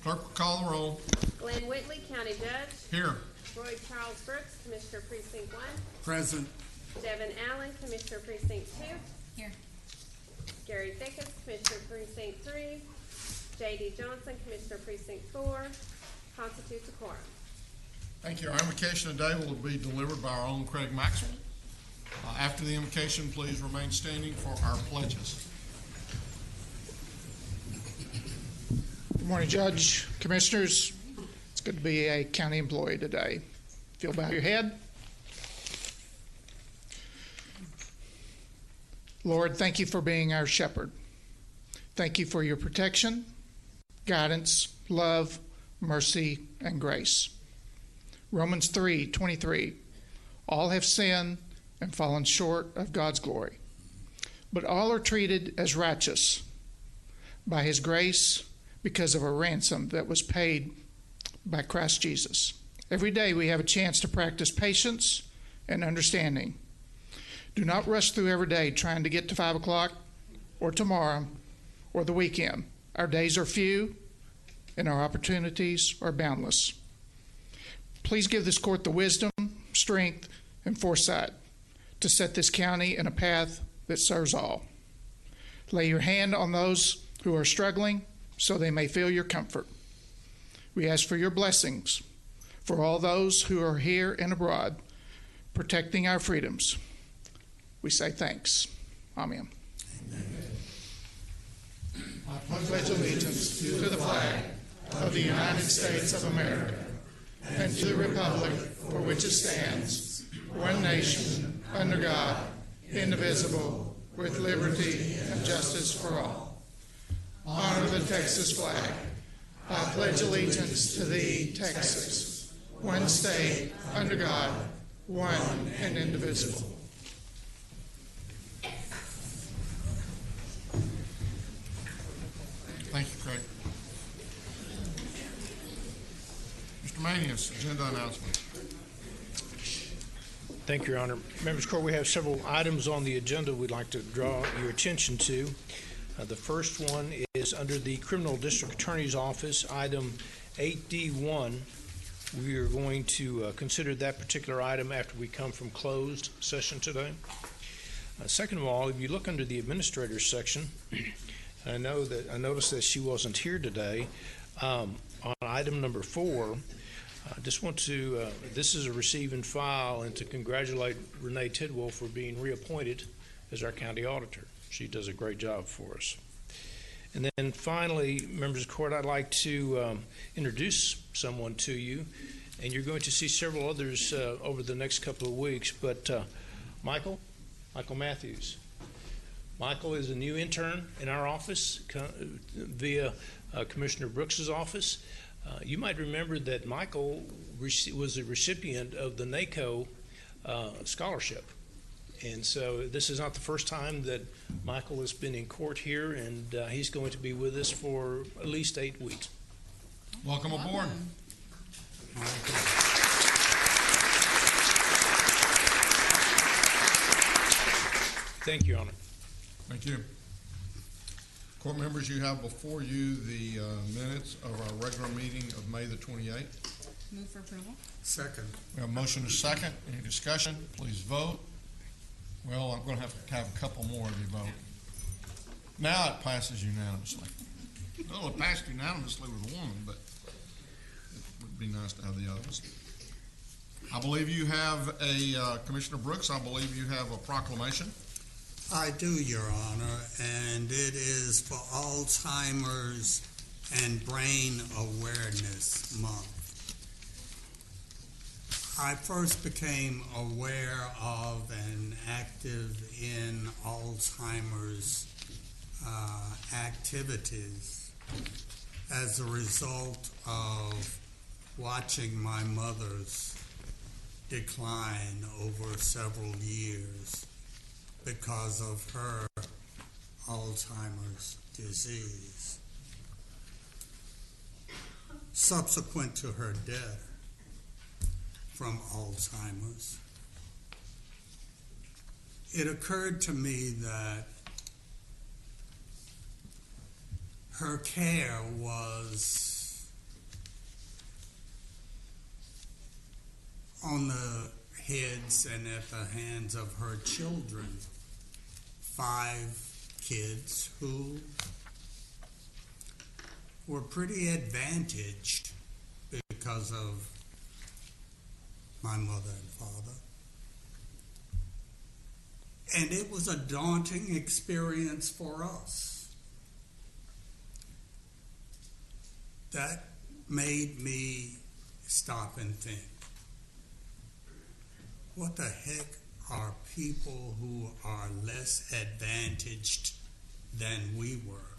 Clerk will call the roll. Glenn Whitley, County Judge. Here. Roy Charles Brooks, Commissioner Precinct 1. Present. Devin Allen, Commissioner Precinct 2. Here. Gary Thickens, Commissioner Precinct 3. J.D. Johnson, Commissioner Precinct 4. Constitutes a quorum. Thank you. Our invocation today will be delivered by our own Craig Maxwell. After the invocation, please remain standing for our pledges. Good morning, Judge, Commissioners. It's good to be a county employee today. If you'll bow your head. Lord, thank you for being our shepherd. Thank you for your protection, guidance, love, mercy, and grace. Romans 3:23, all have sinned and fallen short of God's glory, but all are treated as righteous by his grace because of a ransom that was paid by Christ Jesus. Every day we have a chance to practice patience and understanding. Do not rush through every day trying to get to 5 o'clock or tomorrow or the weekend. Our days are few and our opportunities are boundless. Please give this court the wisdom, strength, and foresight to set this county in a path that serves all. Lay your hand on those who are struggling so they may feel your comfort. We ask for your blessings for all those who are here and abroad, protecting our freedoms. We say thanks. Amen. I pledge allegiance to the flag of the United States of America and to the republic for which it stands, one nation, under God, indivisible, with liberty and justice for all. Honor the Texas flag. I pledge allegiance to thee, Texas, one state, under God, one and indivisible. Thank you, Craig. Mr. Manius, agenda announcements. Thank you, Your Honor. Members of the Court, we have several items on the agenda we'd like to draw your attention to. The first one is under the Criminal District Attorney's Office, item 8D1. We are going to consider that particular item after we come from closed session today. Second of all, if you look under the Administrator's section, I noticed that she wasn't here today. On item number 4, I just want to, this is a receive and file, and to congratulate Renee Tidwell for being reappointed as our county auditor. She does a great job for us. And then finally, members of the court, I'd like to introduce someone to you, and you're going to see several others over the next couple of weeks, but Michael Matthews. Michael is a new intern in our office via Commissioner Brooks's office. You might remember that Michael was a recipient of the NACO scholarship. And so this is not the first time that Michael has been in court here, and he's going to be with us for at least 8 weeks. Welcome aboard. Thank you, Your Honor. Thank you. Court members, you have before you the minutes of our regular meeting of May the 28th. Move for approval. Second. We have a motion to second. Any discussion? Please vote. Well, I'm going to have a couple more of you vote. Now it passes unanimously. Well, it passed unanimously with one, but it would be nice to have the others. I believe you have a, Commissioner Brooks, I believe you have a proclamation. I do, Your Honor, and it is for Alzheimer's and Brain Awareness Month. I first became aware of and active in Alzheimer's activities as a result of watching my mother's decline over several years because of her Alzheimer's disease. Subsequent to her death from Alzheimer's, it occurred to me that her care was on the heads and at the hands of her children. 5 kids who were pretty advantaged because of my mother and father. And it was a daunting experience for us. That made me stop and think, what the heck are people who are less advantaged than we were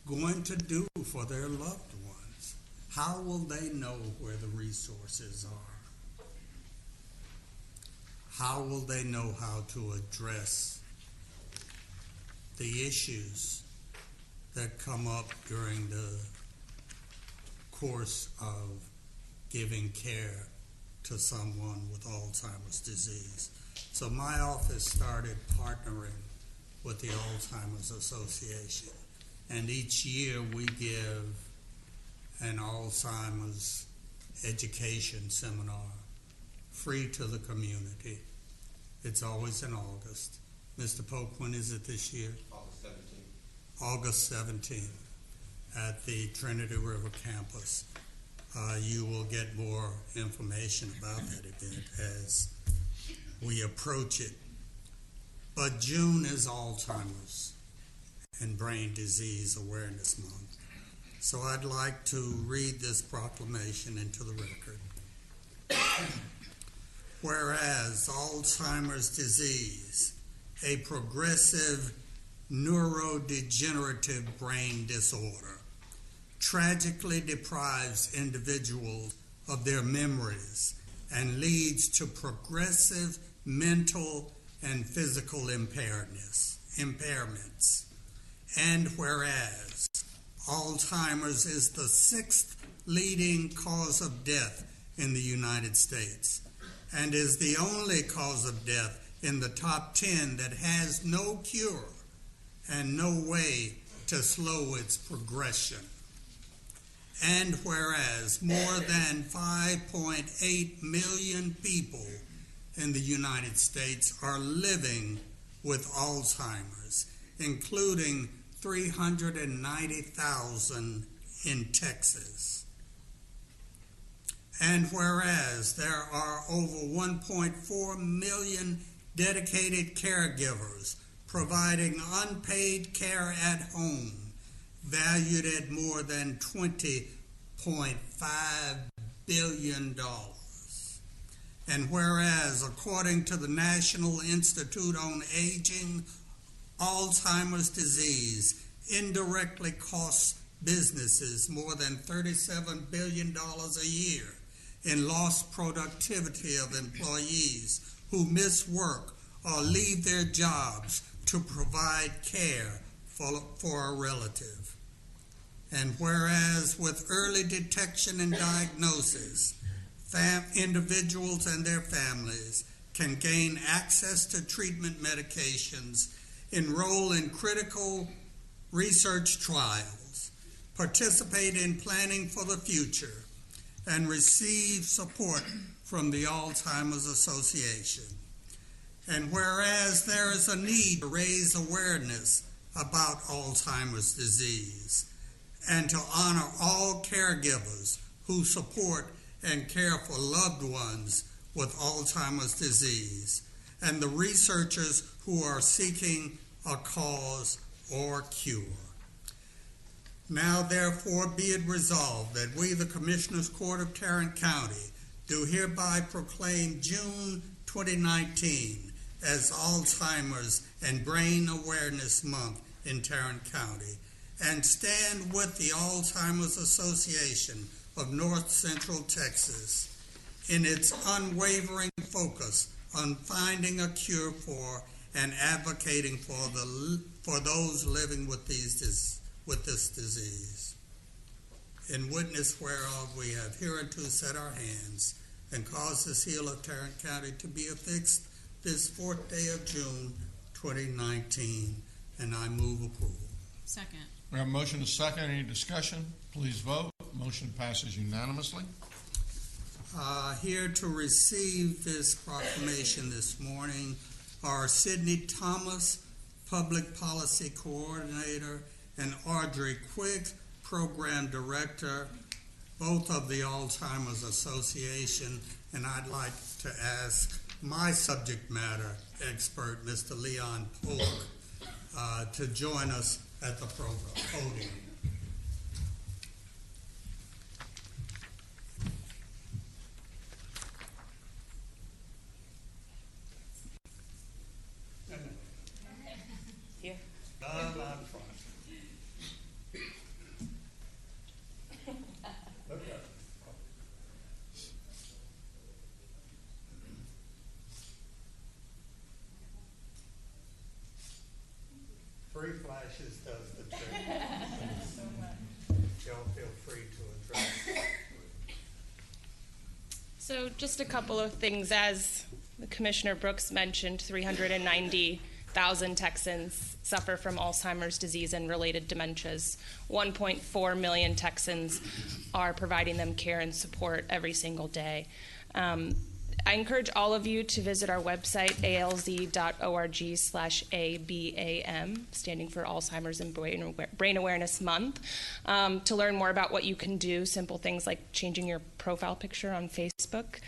going to do for their loved ones? How will they know where the resources are? How will they know how to address the issues that come up during the course of giving care to someone with Alzheimer's disease? So my office started partnering with the Alzheimer's Association, and each year we give an Alzheimer's education seminar free to the community. It's always in August. Mr. Polk, when is it this year? August 17th at the Trinity River campus. You will get more information about that event as we approach it. But June is Alzheimer's and Brain Disease Awareness Month. So I'd like to read this proclamation into the record. Whereas Alzheimer's disease, a progressive neurodegenerative brain disorder, tragically deprives individuals of their memories and leads to progressive mental and physical impairments. And whereas Alzheimer's is the 6th leading cause of death in the United States and is the only cause of death in the top 10 that has no cure and no way to slow its progression. And whereas more than 5.8 million people in the United States are living with Alzheimer's, including 390,000 in Texas. And whereas there are over 1.4 million dedicated caregivers providing unpaid care at home, valued at more than $20.5 billion. And whereas, according to the National Institute on Aging, Alzheimer's disease indirectly costs businesses more than $37 billion a year in lost productivity of employees who miss work or leave their jobs to provide care for a relative. And whereas with early detection and diagnosis, individuals and their families can gain access to treatment medications, enroll in critical research trials, participate in planning for the future, and receive support from the Alzheimer's Association. And whereas there is a need to raise awareness about Alzheimer's disease and to honor all caregivers who support and care for loved ones with Alzheimer's disease, and the researchers who are seeking a cause or cure. Now therefore be it resolved that we, the Commissioners Court of Tarrant County, do hereby proclaim June 2019 as Alzheimer's and Brain Awareness Month in Tarrant County, and stand with the Alzheimer's Association of North Central Texas in its unwavering focus on finding a cure for and advocating for those living with this disease. In witness whereof we have hereunto set our hands and caused the seal of Tarrant County to be affixed this 4th day of June 2019, and I move approval. Second. We have a motion to second. Any discussion? Please vote. Motion passes unanimously. Here to receive this proclamation this morning are Sidney Thomas, Public Policy Coordinator, and Audrey Quick, Program Director, both of the Alzheimer's Association. And I'd like to ask my subject matter expert, Mr. Leon Polk, to join us at the podium. Not front. Look up. Three flashes does the trick. Y'all feel free to address. So just a couple of things. As Commissioner Brooks mentioned, 390,000 Texans suffer from Alzheimer's disease and related dementias. 1.4 million Texans are providing them care and support every single day. I encourage all of you to visit our website, alz.org/ABAM, standing for Alzheimer's and Brain Awareness Month, to learn more about what you can do, simple things like changing your profile picture on Facebook,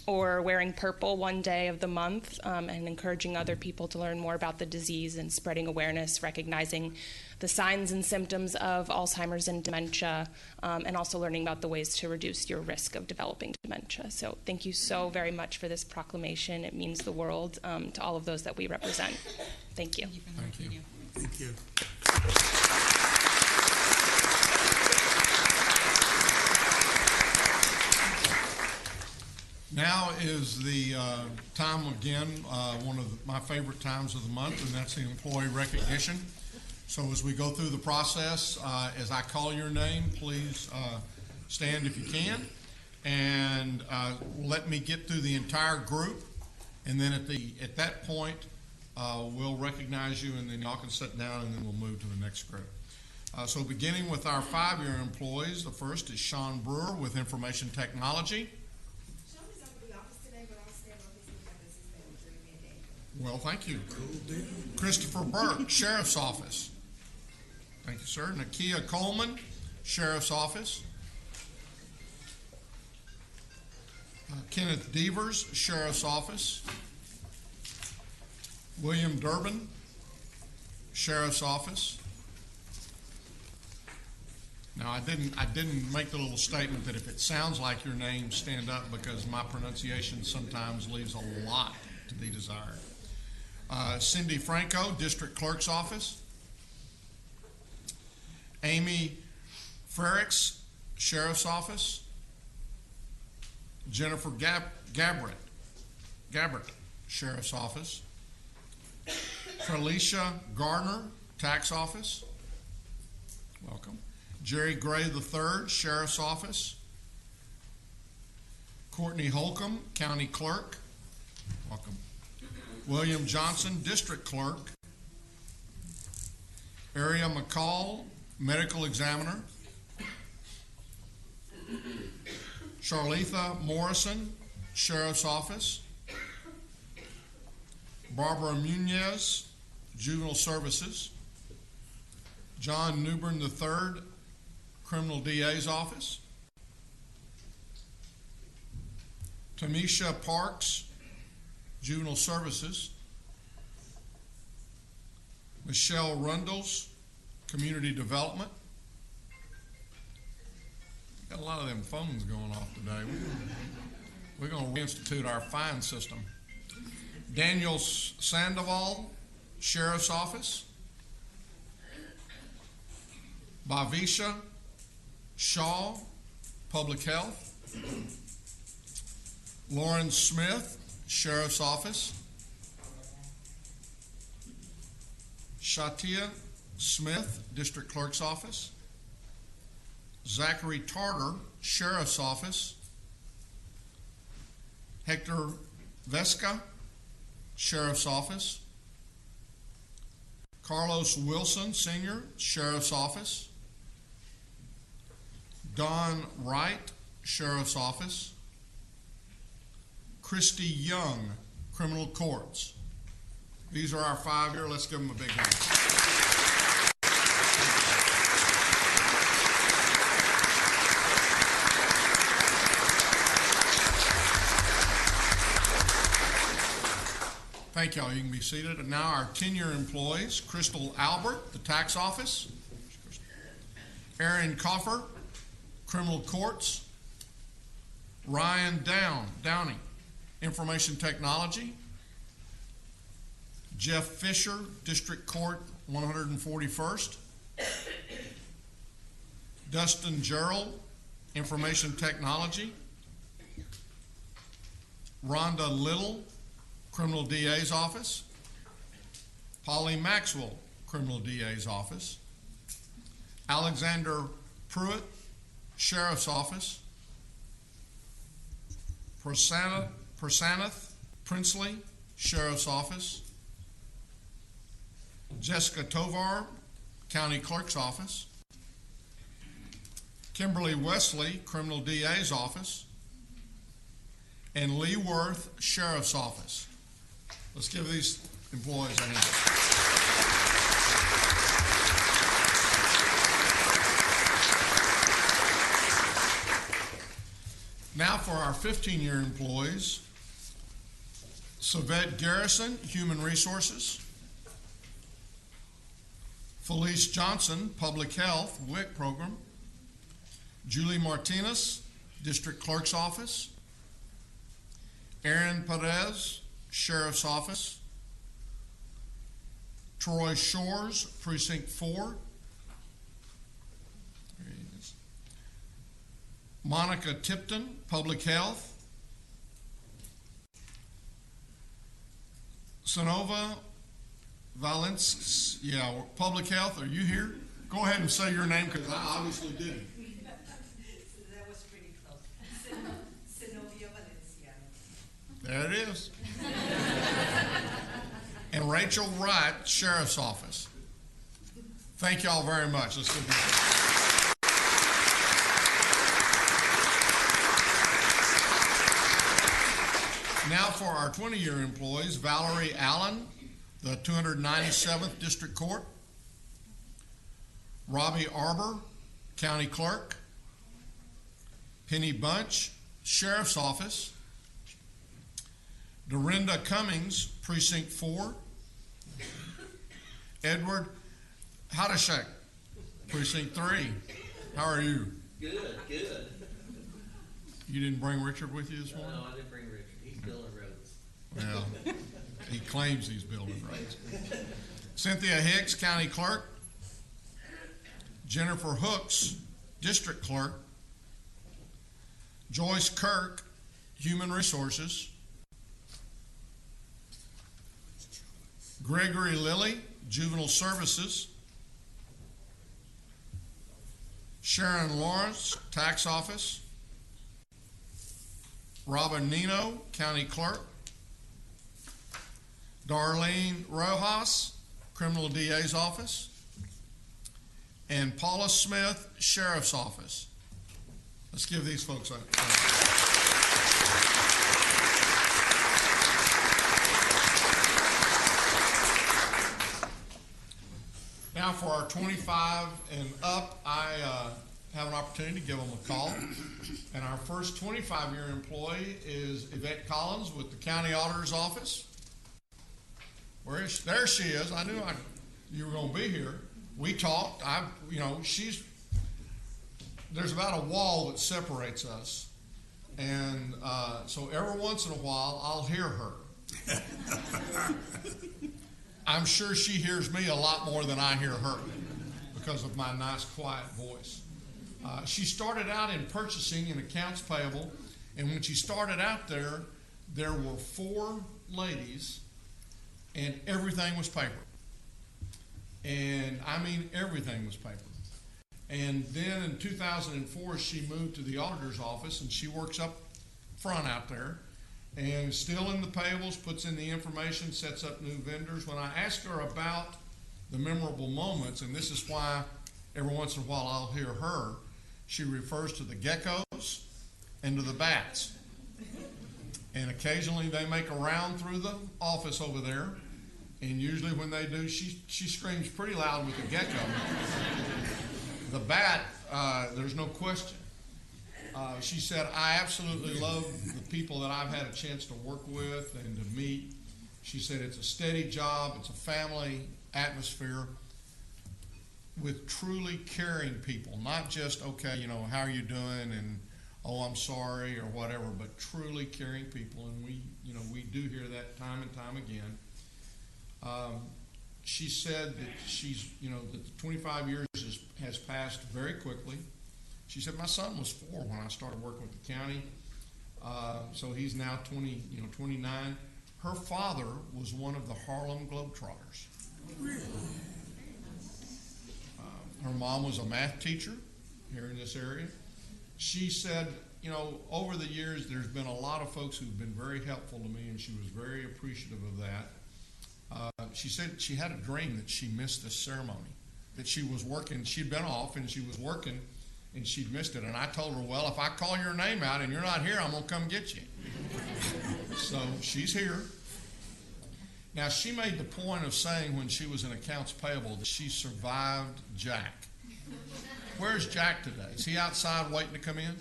or wearing purple one day of the month, and encouraging other people to learn more about the disease and spreading awareness, recognizing the signs and symptoms of Alzheimer's and dementia, and also learning about the ways to reduce your risk of developing dementia. So thank you so very much for this proclamation. It means the world to all of those that we represent. Thank you. Thank you. Thank you. Now is the time again, one of my favorite times of the month, and that's the employee recognition. So as we go through the process, as I call your name, please stand if you can, and let me get through the entire group, and then at that point, we'll recognize you, and then y'all can sit down, and then we'll move to the next group. So beginning with our 5-year employees, the first is Sean Brewer with Information Technology. Sean is over the office today, but I'll stand on his behalf as his manager in the day. Well, thank you. Christopher Burke, Sheriff's Office. Thank you, sir. Nakia Coleman, Sheriff's Office. Kenneth Devers, Sheriff's Office. William Durbin, Sheriff's Office. Now, I didn't make the little statement that if it sounds like your name, stand up, because my pronunciation sometimes leaves a lot to be desired. Cindy Franco, District Clerk's Office. Amy Frericks, Sheriff's Office. Jennifer Gabbert, Sheriff's Office. Felicia Garner, Tax Office. Welcome. Jerry Gray III, Sheriff's Office. Courtney Holcomb, County Clerk. Welcome. William Johnson, District Clerk. Area McCall, Medical Examiner. Charletha Morrison, Sheriff's Office. Barbara Munez, Juvenile Services. John Newbern III, Criminal DA's Office. Tamisha Parks, Juvenile Services. Michelle Rundles, Community Development. Got a lot of them phones going off today. We're going to reinstitute our fine system. Daniel Sandoval, Sheriff's Office. Bhavisha Shaw, Public Health. Lauren Smith, Sheriff's Office. Shatia Smith, District Clerk's Office. Zachary Tarter, Sheriff's Office. Hector Vesca, Sheriff's Office. Carlos Wilson, Sr., Sheriff's Office. Don Wright, Sheriff's Office. Christy Young, Criminal Courts. These are our 5-year. Let's give them a big hand. Thank y'all. You can be seated. And now our 10-year employees, Crystal Albert, the Tax Office. Aaron Coffer, Criminal Courts. Ryan Downey, Information Technology. Jeff Fisher, District Court 141st. Dustin Gerald, Information Technology. Rhonda Little, Criminal DA's Office. Polly Maxwell, Criminal DA's Office. Alexander Pruitt, Sheriff's Office. Prasanth Princely, Sheriff's Office. Jessica Tovar, County Clerk's Office. Kimberly Wesley, Criminal DA's Office. And Lee Worth, Sheriff's Office. Let's give these employees a hand. Now for our 15-year employees, Savette Garrison, Human Resources. Felice Johnson, Public Health, WIC Program. Julie Martinez, District Clerk's Office. Aaron Perez, Sheriff's Office. Troy Shores, Precinct 4. There he is. Monica Tipton, Public Health. Sonova Valence, Public Health. Are you here? Go ahead and say your name because I obviously didn't. That was pretty close. Zenobia Valencia. There it is. And Rachel Wright, Sheriff's Office. Thank y'all very much. Let's give them. Now for our 20-year employees, Valerie Allen, the 297th District Court. Robbie Arbor, County Clerk. Penny Bunch, Sheriff's Office. Dorinda Cummings, Precinct 4. Edward Hadashek, Precinct 3. How are you? Good. You didn't bring Richard with you this morning? No, I didn't bring Richard. He's building roads. Well, he claims he's building roads. Cynthia Hicks, County Clerk. Jennifer Hooks, District Clerk. Joyce Kirk, Human Resources. Gregory Lilly, Juvenile Services. Sharon Lawrence, Tax Office. Robin Nino, County Clerk. Darlene Rojas, Criminal DA's Office. And Paula Smith, Sheriff's Office. Let's give these folks a Now for our 25 and up, I have an opportunity to give them a call. And our first 25-year employee is Yvette Collins with the County Auditor's Office. Where is she? There she is. I knew you were going to be here. We talked. There's about a wall that separates us. And so every once in a while, I'll hear her. I'm sure she hears me a lot more than I hear her because of my nice, quiet voice. She started out in purchasing and accounts payable, and when she started out there were 4 ladies, and everything was paper. And I mean, everything was paper. And then in 2004, she moved to the auditor's office, and she works up front out there, and still in the payables, puts in the information, sets up new vendors. When I ask her about the memorable moments, and this is why every once in a while I'll hear her, she refers to the geckos and to the bats. And occasionally they make a round through the office over there. And usually when they do, she screams pretty loud with the gecko. The bat, there's no question. She said, I absolutely love the people that I've had a chance to work with and to meet. She said it's a steady job, it's a family atmosphere with truly caring people, not just, okay, you know, how are you doing, and oh, I'm sorry, or whatever, but truly caring people, and we do hear that time and time again. She said that that the 25 years has passed very quickly. She said, my son was 4 when I started working with the county, so he's now 29. Her father was one of the Harlem Globetrotters. Her mom was a math teacher here in this area. She said, over the years, there's been a lot of folks who've been very helpful to me, and she was very appreciative of that. She said she had a dream that she missed this ceremony, that she was working, she'd been off, and she was working, and she'd missed it. And I told her, well, if I call your name out and you're not here, I'm going to come get you. So she's here. Now, she made the point of saying when she was in accounts payable that she survived Jack. Where's Jack today? Is he outside waiting to come in?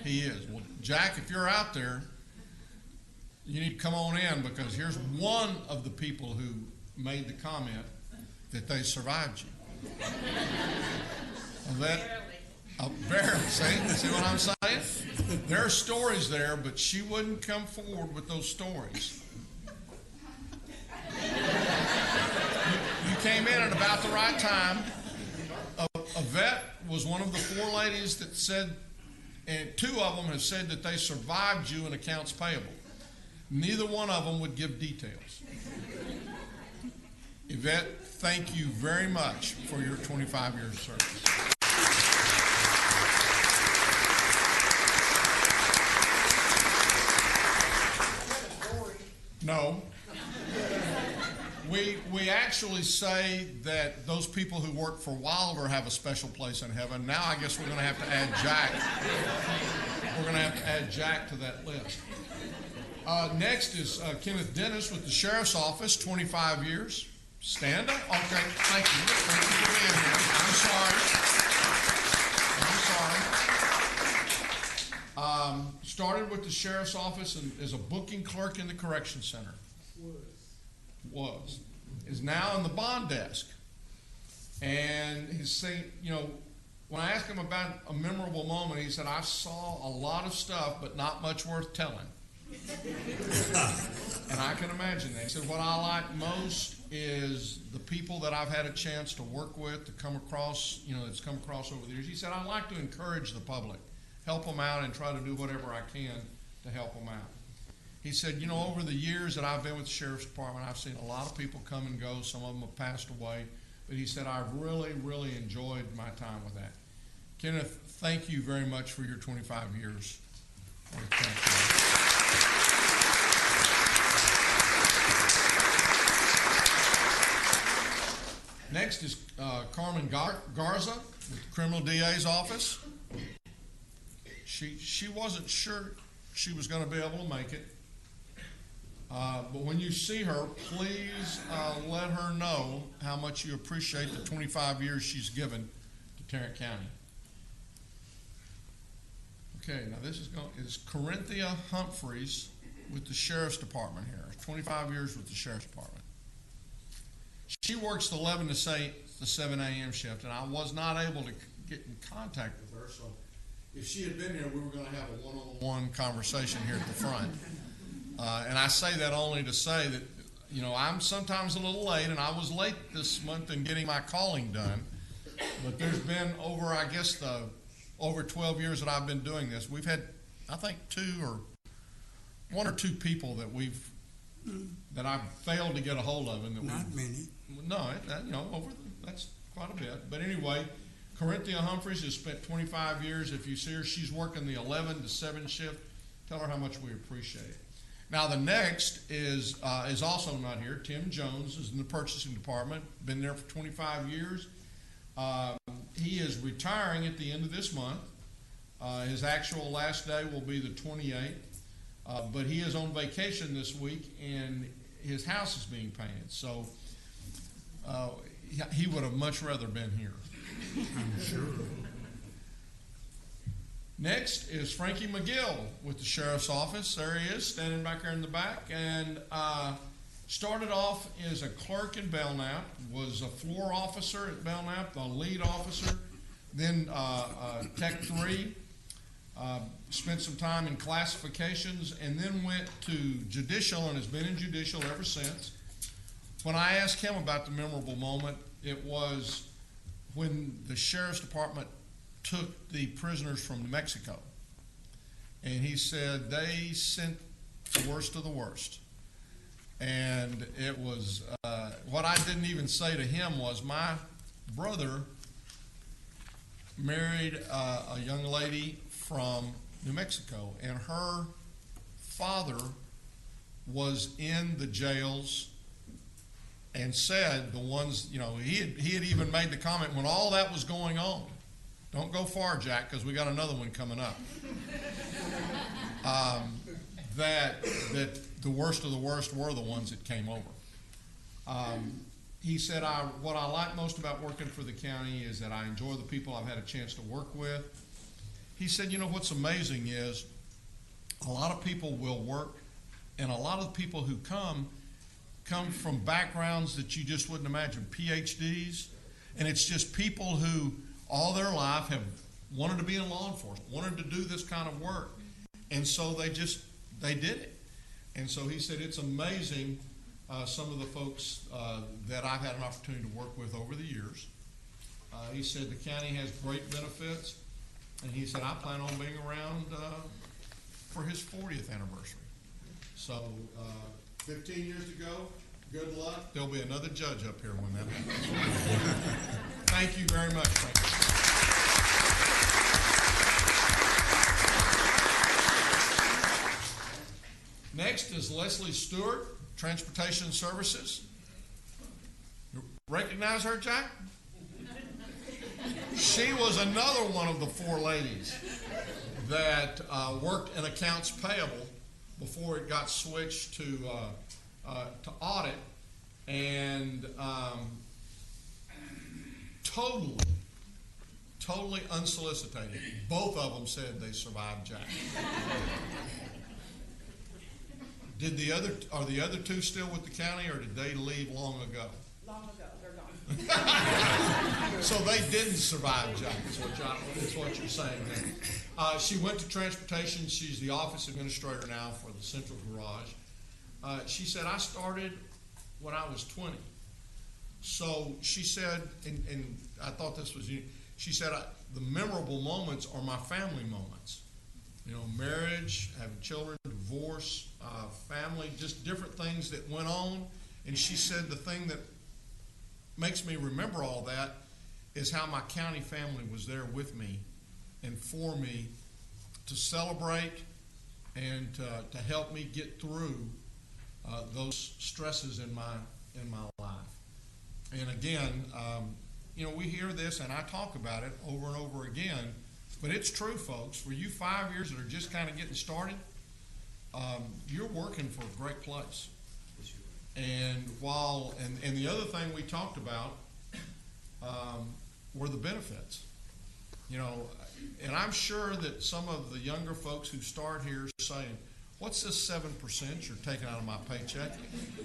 He is. Well, Jack, if you're out there, you need to come on in, because here's one of the people who made the comment that they survived you. Barely. See what I'm saying? There are stories there, but she wouldn't come forward with those stories. You came in at about the right time. Yvette was one of the 4 ladies that said, and 2 of them have said that they survived you in accounts payable. Neither one of them would give details. Yvette, thank you very much for your 25 years of service. No. We actually say that those people who work for Wilder have a special place in heaven. Now I guess we're going to have to add Jack. We're going to have to add Jack to that list. Next is Kenneth Dennis with the Sheriff's Office, 25 years. Stand up. Okay, thank you. Thank you for being here. I'm sorry. Started with the Sheriff's Office and as a booking clerk in the Correction Center. Was. Is now in the bond desk. And he's saying, when I asked him about a memorable moment, he said, I saw a lot of stuff, but not much worth telling. And I can imagine that. He said, what I like most is the people that I've had a chance to work with, to come across, that's come across over the years. He said, I like to encourage the public, help them out, and try to do whatever I can to help them out. He said, over the years that I've been with the Sheriff's Department, I've seen a lot of people come and go. Some of them have passed away. But he said, I've really, really enjoyed my time with that. Kenneth, thank you very much for your 25 years. Next is Carmen Garza with the Criminal DA's office. She wasn't sure she was going to be able to make it. But when you see her, please let her know how much you appreciate the 25 years she's given to Tarrant County. Okay, now this is Corinthia Humphreys with the Sheriff's Department here. 25 years with the Sheriff's Department. She works the 11 to 7 a.m. shift, and I was not able to get in contact with her, so if she had been here, we were going to have a one-on-one conversation here at the front. And I say that only to say that, I'm sometimes a little late, and I was late this month in getting my calling done. But there's been over 12 years that I've been doing this, we've had, I think, 1 or 2 people that I've failed to get a hold of. And that Not many. No, that's quite a bit. But anyway, Corinthia Humphreys has spent 25 years. If you see her, she's working the 11 to 7 shift. Tell her how much we appreciate it. Now, the next is also not here. Tim Jones is in the purchasing department, been there for 25 years. He is retiring at the end of this month. His actual last day will be the 28th. But he is on vacation this week, and his house is being painted. So he would have much rather been here. I'm sure. Next is Frankie Mcgill with the Sheriff's Office. There he is, standing back there in the back. And started off as a clerk in Belknap, was a floor officer at Belknap, the lead officer, then Tech 3, spent some time in classifications, and then went to judicial and has been in judicial ever since. When I asked him about the memorable moment, it was when the Sheriff's Department took the prisoners from New Mexico. And he said they sent the worst of the worst. And it was, what I didn't even say to him was, my brother married a young lady from New Mexico, and her father was in the jails and said the ones, you know, he had even made the comment when all that was going on, don't go far, Jack, because we got another one coming up, that the worst of the worst were the ones that came over. He said, what I like most about working for the county is that I enjoy the people I've had a chance to work with. He said, you know, what's amazing is a lot of people will work, and a lot of the people who come from backgrounds that you just wouldn't imagine, PhDs, and it's just people who all their life have wanted to be in law enforcement, wanted to do this kind of work, and so they did it. And so he said it's amazing some of the folks that I've had an opportunity to work with over the years. He said the county has great benefits, and he said I plan on being around for his 40th anniversary. So 15 years to go. Good luck. There'll be another judge up here when that happens. Thank you very much, Frank. Next is Leslie Stewart, Transportation Services. You recognize her, Jack? She was another one of the four ladies that worked in accounts payable before it got switched to audit, and totally unsolicited. Both of them said they survived Jack. Are the other two still with the county, or did they leave long ago? Long ago, they're gone. So they didn't survive Jack, is what you're saying there. She went to transportation. She's the office administrator now for the Central Garage. She said, I started when I was 20. So she said, and I thought this was unique, she said, the memorable moments are my family moments. You know, marriage, having children, divorce, family, just different things that went on. And she said the thing that makes me remember all that is how my county family was there with me and for me to celebrate and to help me get through those stresses in my life. And again, you know, we hear this and I talk about it over and over again, but it's true, folks. For you 5 years that are just kind of getting started, you're working for a great place. And and the other thing we talked about were the benefits. You know, and I'm sure that some of the younger folks who start here are saying, what's this 7% you're taking out of my paycheck?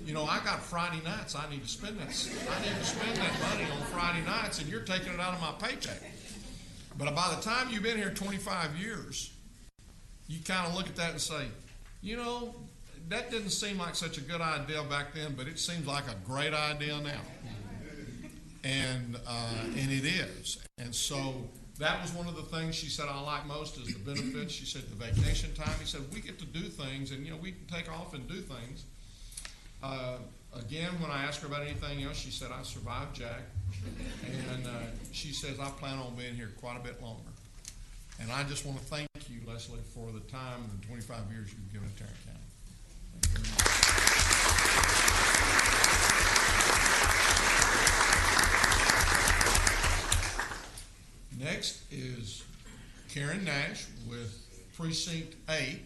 You know, I got Friday nights. I need to spend that money on Friday nights, and you're taking it out of my paycheck. But by the time you've been here 25 years, you kind of look at that and say, you know, that didn't seem like such a good idea back then, but it seems like a great idea now. And it is. And so that was one of the things she said I like most is the benefits. She said the vacation time. He said we get to do things, and, you know, we can take off and do things. Again, when I asked her about anything else, she said I survived Jack. And she says I plan on being here quite a bit longer. And I just want to thank you, Leslie, for the time and 25 years you've given to Tarrant County. Thank you very much. Next is Karen Nash with Precinct 8.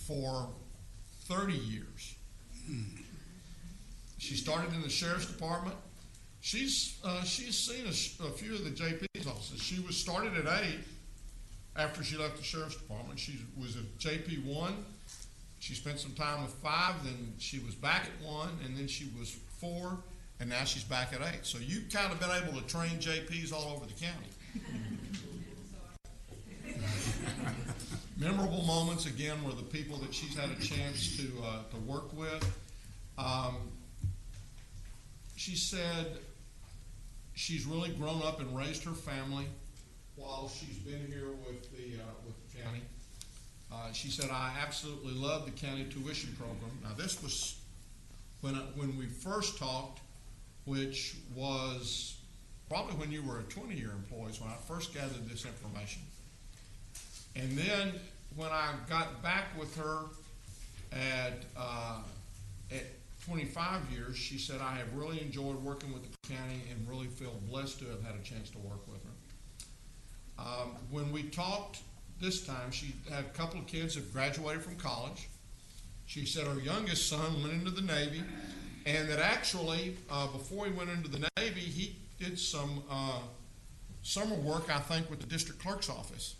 for 30 years. She started in the sheriff's department. She's seen a few of the JP's offices. She was started at 8 after she left the sheriff's department. She was at JP 1. She spent some time with 5, then she was back at 1, and then she was 4, and now she's back at 8. So you've kind of been able to train JPs all over the county. Memorable moments, again, were the people that she's had a chance to work with. She said she's really grown up and raised her family while she's been here with the county. She said, I absolutely love the county tuition program. Now, this was when we first talked, which was probably when you were a 20-year employee, when I first gathered this information. And then when I got back with her at 25 years, she said, I have really enjoyed working with the county and really feel blessed to have had a chance to work with her. When we talked this time, she had a couple of kids that graduated from college. She said her youngest son went into the Navy, and that actually, before he went into the Navy, he did some summer work, I think, with the district clerk's office.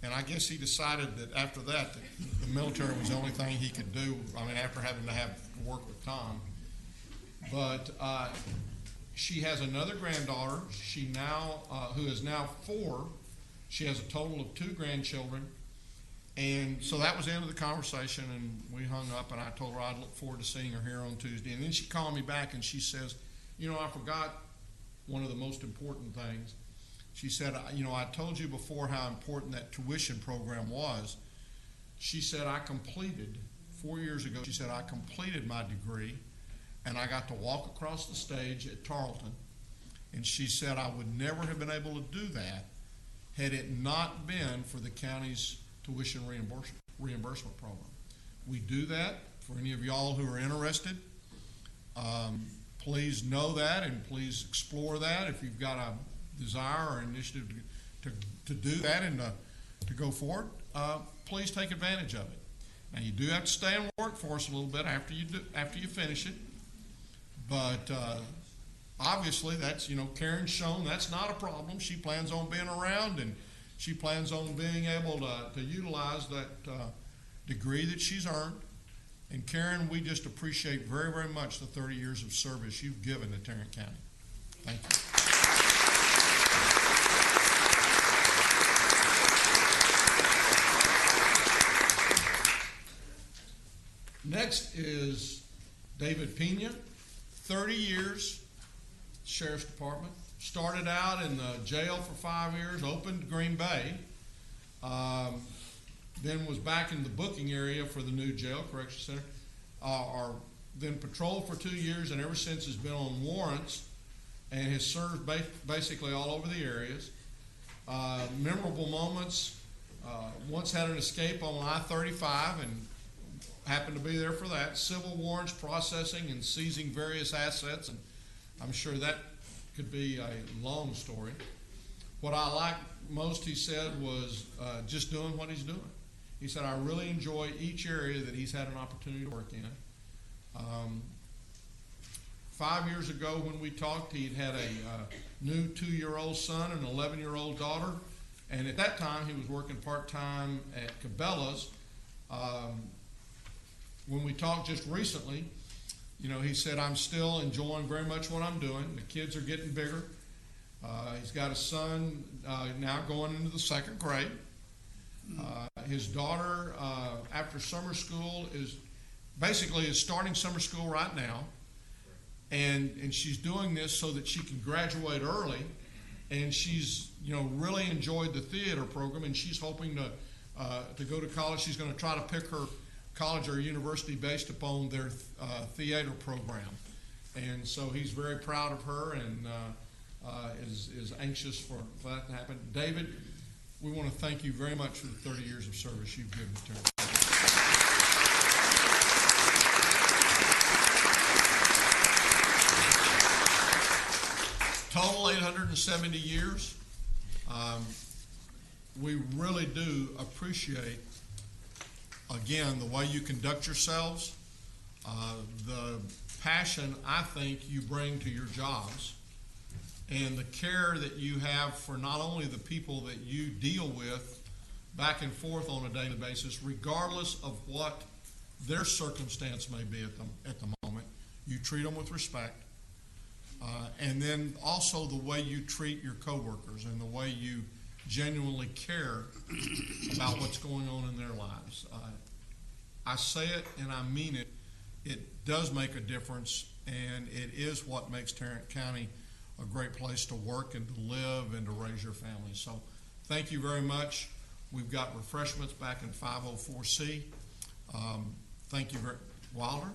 And I guess he decided that after that, the military was the only thing he could do, I mean, after having to have work with Tom. But she has another granddaughter, who is now 4. She has a total of 2 grandchildren. And so that was the end of the conversation, and we hung up, and I told her I'd look forward to seeing her here on Tuesday. And then she called me back, and she says, I forgot one of the most important things. She said, I told you before how important that tuition program was. She said, 4 years ago, she said, I completed my degree, and I got to walk across the stage at Tarrant. And she said, I would never have been able to do that had it not been for the county's tuition reimbursement program. We do that for any of y'all who are interested. Please know that, and please explore that if you've got a desire or initiative to do that and to go forward. Please take advantage of it. Now, you do have to stay in workforce a little bit after you finish it, but obviously that's Karen's shown that's not a problem. She plans on being around, and she plans on being able to utilize that degree that she's earned. And Karen, we just appreciate very, very much the 30 years of service you've given to Tarrant County. Thank you. Next is David Pena, 30 years, Sheriff's Department. Started out in the jail for 5 years, opened Green Bay, then was back in the booking area for the new jail, Correction Center, then patrolled for 2 years, and ever since has been on warrants and has served basically all over the areas. Memorable moments, once had an escape on I-35 and happened to be there for that. Civil warrants processing and seizing various assets, and I'm sure that could be a long story. What I liked most, he said, was just doing what he's doing. He said, I really enjoy each area that he's had an opportunity to work in. 5 years ago when we talked, he'd had a new 2-year-old son and an 11-year-old daughter, and at that time he was working part-time at Cabela's. When we talked just recently, he said, I'm still enjoying very much what I'm doing. The kids are getting bigger. He's got a son now going into the 2nd grade. His daughter, after summer school, is starting summer school right now. And she's doing this so that she can graduate early. And she's, really enjoyed the theater program, and she's hoping to go to college. She's going to try to pick her college or university based upon their theater program. And so he's very proud of her and is anxious for that to happen. David, we want to thank you very much for the 30 years of service you've given to Tarrant. Total 870 years. We really do appreciate again, the way you conduct yourselves, the passion I think you bring to your jobs, and the care that you have for not only the people that you deal with back and forth on a daily basis, regardless of what their circumstance may be at the moment. You treat them with respect. And then also the way you treat your coworkers and the way you genuinely care about what's going on in their lives. I say it and I mean it. It does make a difference, and it is what makes Tarrant County a great place to work and to live and to raise your family. So thank you very much. We've got refreshments back in 504C. Thank you very Wilder?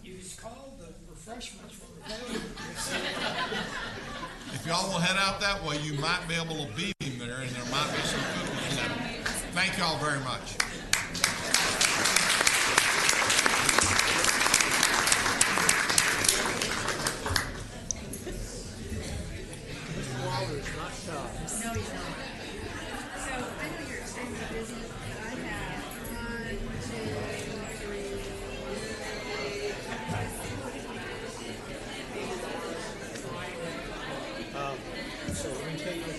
You just called the refreshments for the If y'all will head out that way, you might be able to beat him there, and there might be some cookies there. Thank y'all very much. No, he's not. So I know you're extremely busy, but I have 1, 2, 3. So let me tell you what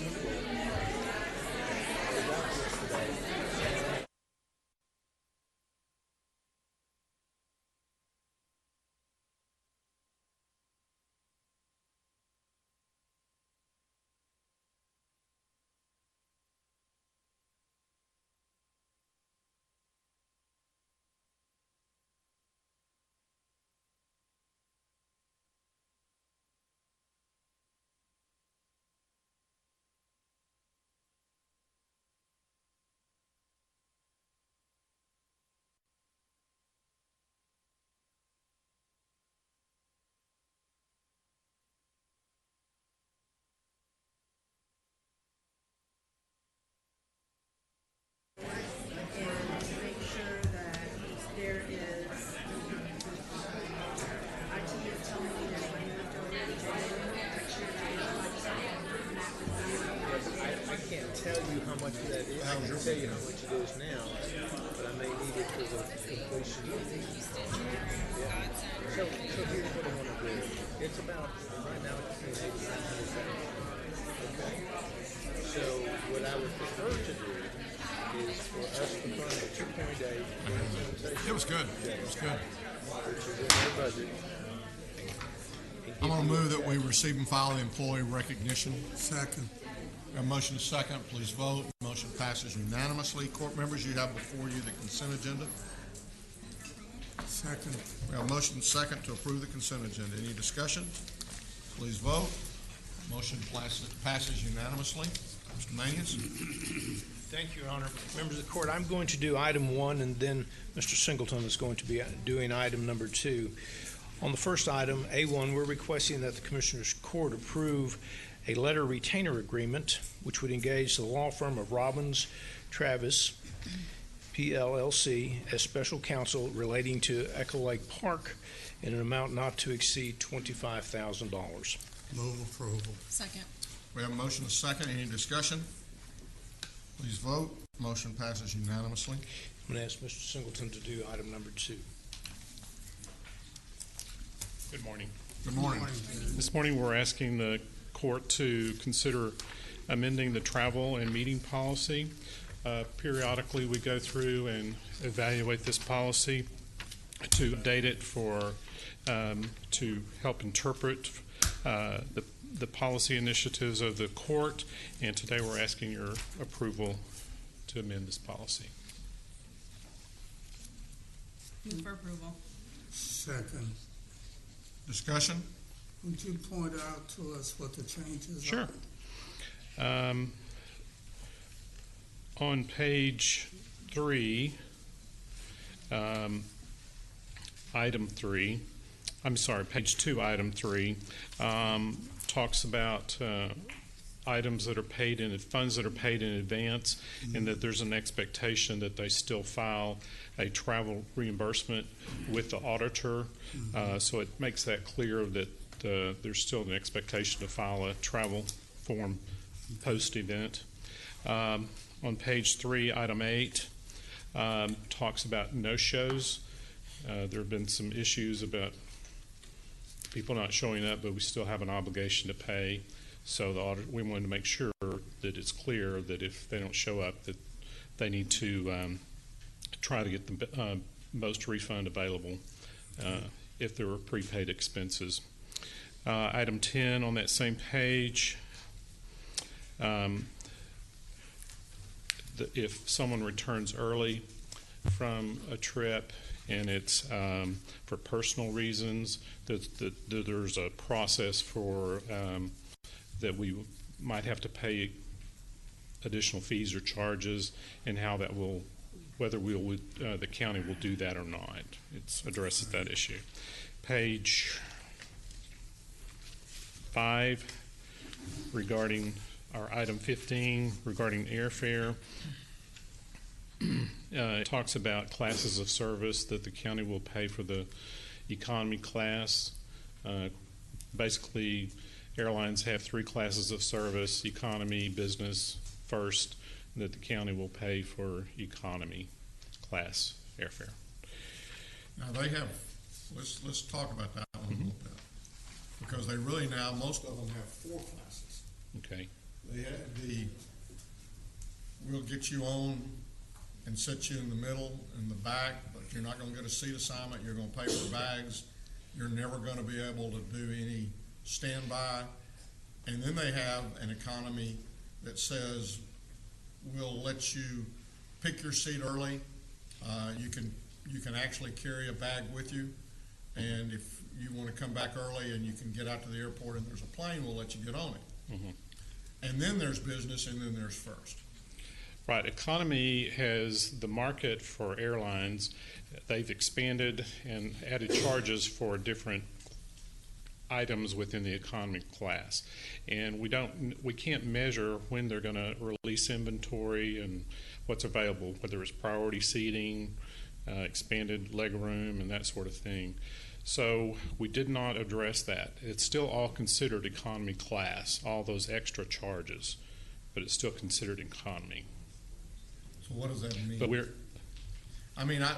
tell you how much that is. I can tell you how much it is now, but I may need it for the completion. Yeah. So here's what I want to do. It's about, right now it's between 800 and 900,000. Okay? So what I would prefer to do is for us to fund a 2.8 implementation. It was good. It was good. Which is in their budget. I'm going to move that we receive and file the employee recognition. Second. We have a motion is second. Please vote. Motion passes unanimously. Court members, you have before you the consent agenda. Second. We have a motion is second to approve the consent agenda. Any discussion? Please vote. Motion passes unanimously. Mr. Manius? Thank you, Your Honor. Members of the court, I'm going to do item 1, and then Mr. Singleton is going to be doing item number 2. On the first item, A1, we're requesting that the Commissioners Court approve a letter retainer agreement which would engage the law firm of Robbins Travis, PLLC, as special counsel relating to Echo Lake Park in an amount not to exceed $25,000. Move approval. Second. We have a motion is second. Any discussion? Please vote. Motion passes unanimously. I'm going to ask Mr. Singleton to do item number 2. Good morning. Good morning. This morning we're asking the court to consider amending the travel and meeting policy. Periodically we go through and evaluate this policy to update it for to help interpret the policy initiatives of the court, and today we're asking your approval to amend this policy. Move for approval. Second. Discussion? Would you point out to us what the changes Sure. are? On page 3, item 3, I'm sorry, page 2, item 3, talks about items that are paid in, funds that are paid in advance, and that there's an expectation that they still file a travel reimbursement with the auditor. So it makes that clear that there's still an expectation to file a travel form post-event. On page 3, item 8, talks about no-shows. There have been some issues about people not showing up, but we still have an obligation to pay. So we wanted to make sure that it's clear that if they don't show up, that they need to try to get the most refund available if there were prepaid expenses. Item 10 on that same page, if someone returns early from a trip and it's for personal reasons, there's a process for that we might have to pay additional fees or charges, and how that will, whether the county will do that or not. It addresses that issue. Page 5, regarding our item 15, regarding airfare. It talks about classes of service that the county will pay for the economy class. Basically, airlines have 3 classes of service: economy, business, first, that the county will pay for economy class airfare. Now they have, let's talk about that one a little bit, because they really now, most of them have 4 classes. Okay. They have we'll get you on and sit you in the middle, in the back, but you're not going to get a seat assignment. You're going to pay for bags. You're never going to be able to do any standby. And then they have an economy that says we'll let you pick your seat early. You can actually carry a bag with you, and if you want to come back early and you can get out to the airport and there's a plane, we'll let you get on it. And then there's business, and then there's first. Right. Economy has the market for airlines. They've expanded and added charges for different items within the economy class, and we can't measure when they're going to release inventory and what's available, whether it's priority seating, expanded leg room, and that sort of thing. So we did not address that. It's still all considered economy class, all those extra charges, but it's still considered economy. So what does that mean? But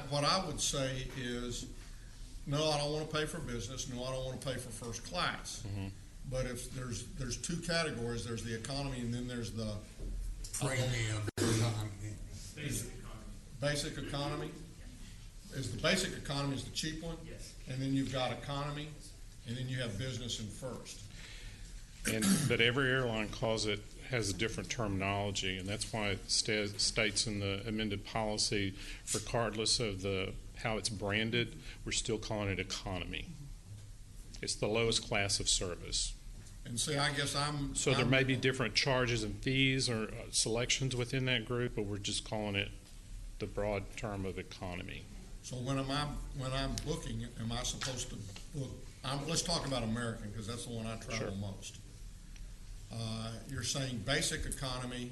what I would say is, no, I don't want to pay for business. No, I don't want to pay for first class. But if there's 2 categories, there's the economy, and then there's the Premium economy. basic economy. Is the basic economy is the cheap one? Yes. And then you've got economy, and then you have business and first. But every airline has a different terminology, and that's why it states in the amended policy, regardless of how it's branded, we're still calling it economy. It's the lowest class of service. And see, I guess So there may be different charges and fees or selections within that group, but we're just calling it the broad term of economy. So when I'm booking, am I supposed to book? Let's talk about American, because that's the one I travel most. You're saying basic economy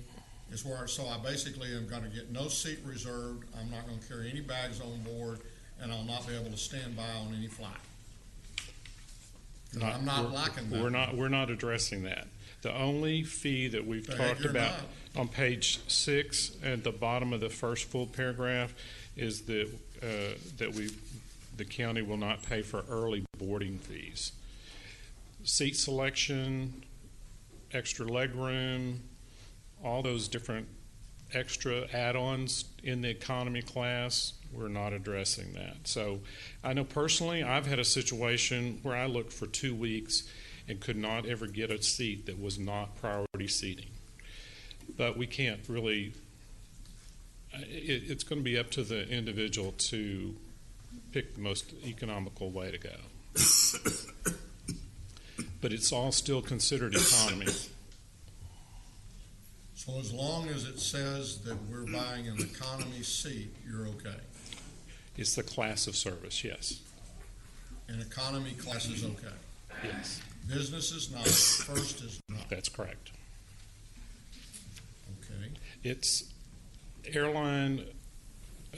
is where, so I basically am going to get no seat reserved. I'm not going to carry any bags on board, and I'll not be able to stand by on any flight. I'm not liking that. We're not addressing that. The only fee that we've talked about on page 6 at the bottom of the first full paragraph is that the county will not pay for early boarding fees. Seat selection, extra leg room, all those different extra add-ons in the economy class, we're not addressing that. So I know personally I've had a situation where I looked for 2 weeks and could not ever get a seat that was not priority seating. But we can't really, it's going to be up to the individual to pick the most economical way to go. But it's all still considered economy. So as long as it says that we're buying an economy seat, you're okay? It's the class of service, yes. And economy class is okay? Yes. Business is not, first is not? That's correct. Okay. It's airline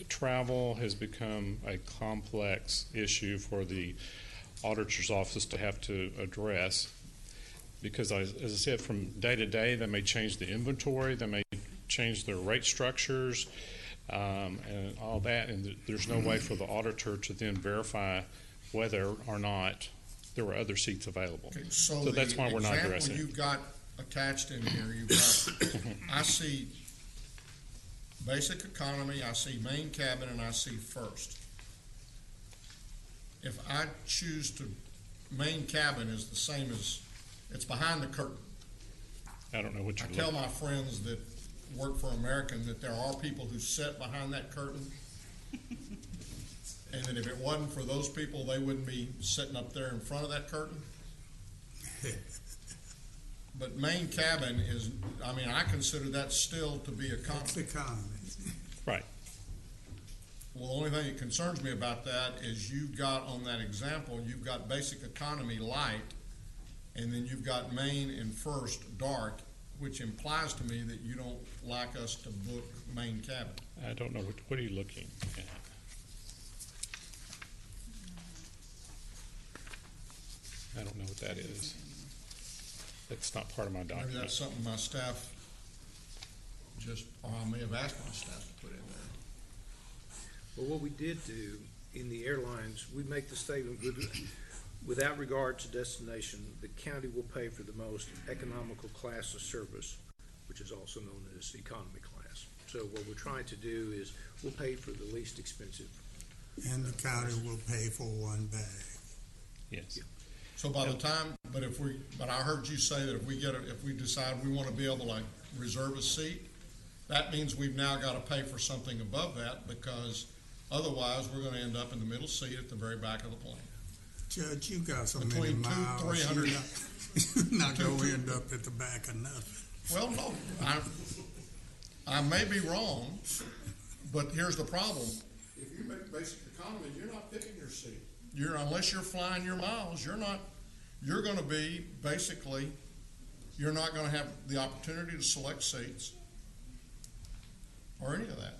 travel has become a complex issue for the auditor's office to have to address because, as I said, from day to day, they may change the inventory, they may change their rate structures. and all that, and there's no way for the auditor to then verify whether or not there were other seats available. Okay, so that's why we're not the addressing example it. you've got attached in here, you've got, I see basic economy, I see main cabin, and I see first. If I choose to, main cabin is the same as, it's behind the curtain. I don't know what I you're tell looking. my friends that work for American that there are people who sit behind that curtain. And that if it wasn't for those people, they wouldn't be sitting up there in front of that curtain. But main cabin is, I mean, I consider that still to be It's economy. economy. Right. Well, the only thing that concerns me about that is you've got on that example, you've got basic economy light, and then you've got main and first dark, which implies to me that you don't like us to book main cabin. I don't know, what are you looking at? I don't know what that is. That's not part of my Maybe document. that's something my staff just, or I may have asked my staff to put in there. Well, what we did do in the airlines, we make the statement, without regard to destination, the county will pay for the most economical class of service, which is also known as economy class. So what we're trying to do is, we'll pay for the least expensive. And the county will pay for one bag. Yes. So by the time, but I heard you say that if we decide we want to be able to reserve a seat, that means we've now got to pay for something above that, because otherwise we're going to end up in the middle seat at the very back of the plane. Judge, you got so many Between miles. 300. You're not going to end up at the back of nothing. Well, no, I may be wrong, but here's the problem. If you make basic economy, you're not picking your seat. Unless you're flying your miles, you're going to be basically, you're not going to have the opportunity to select seats or any of that.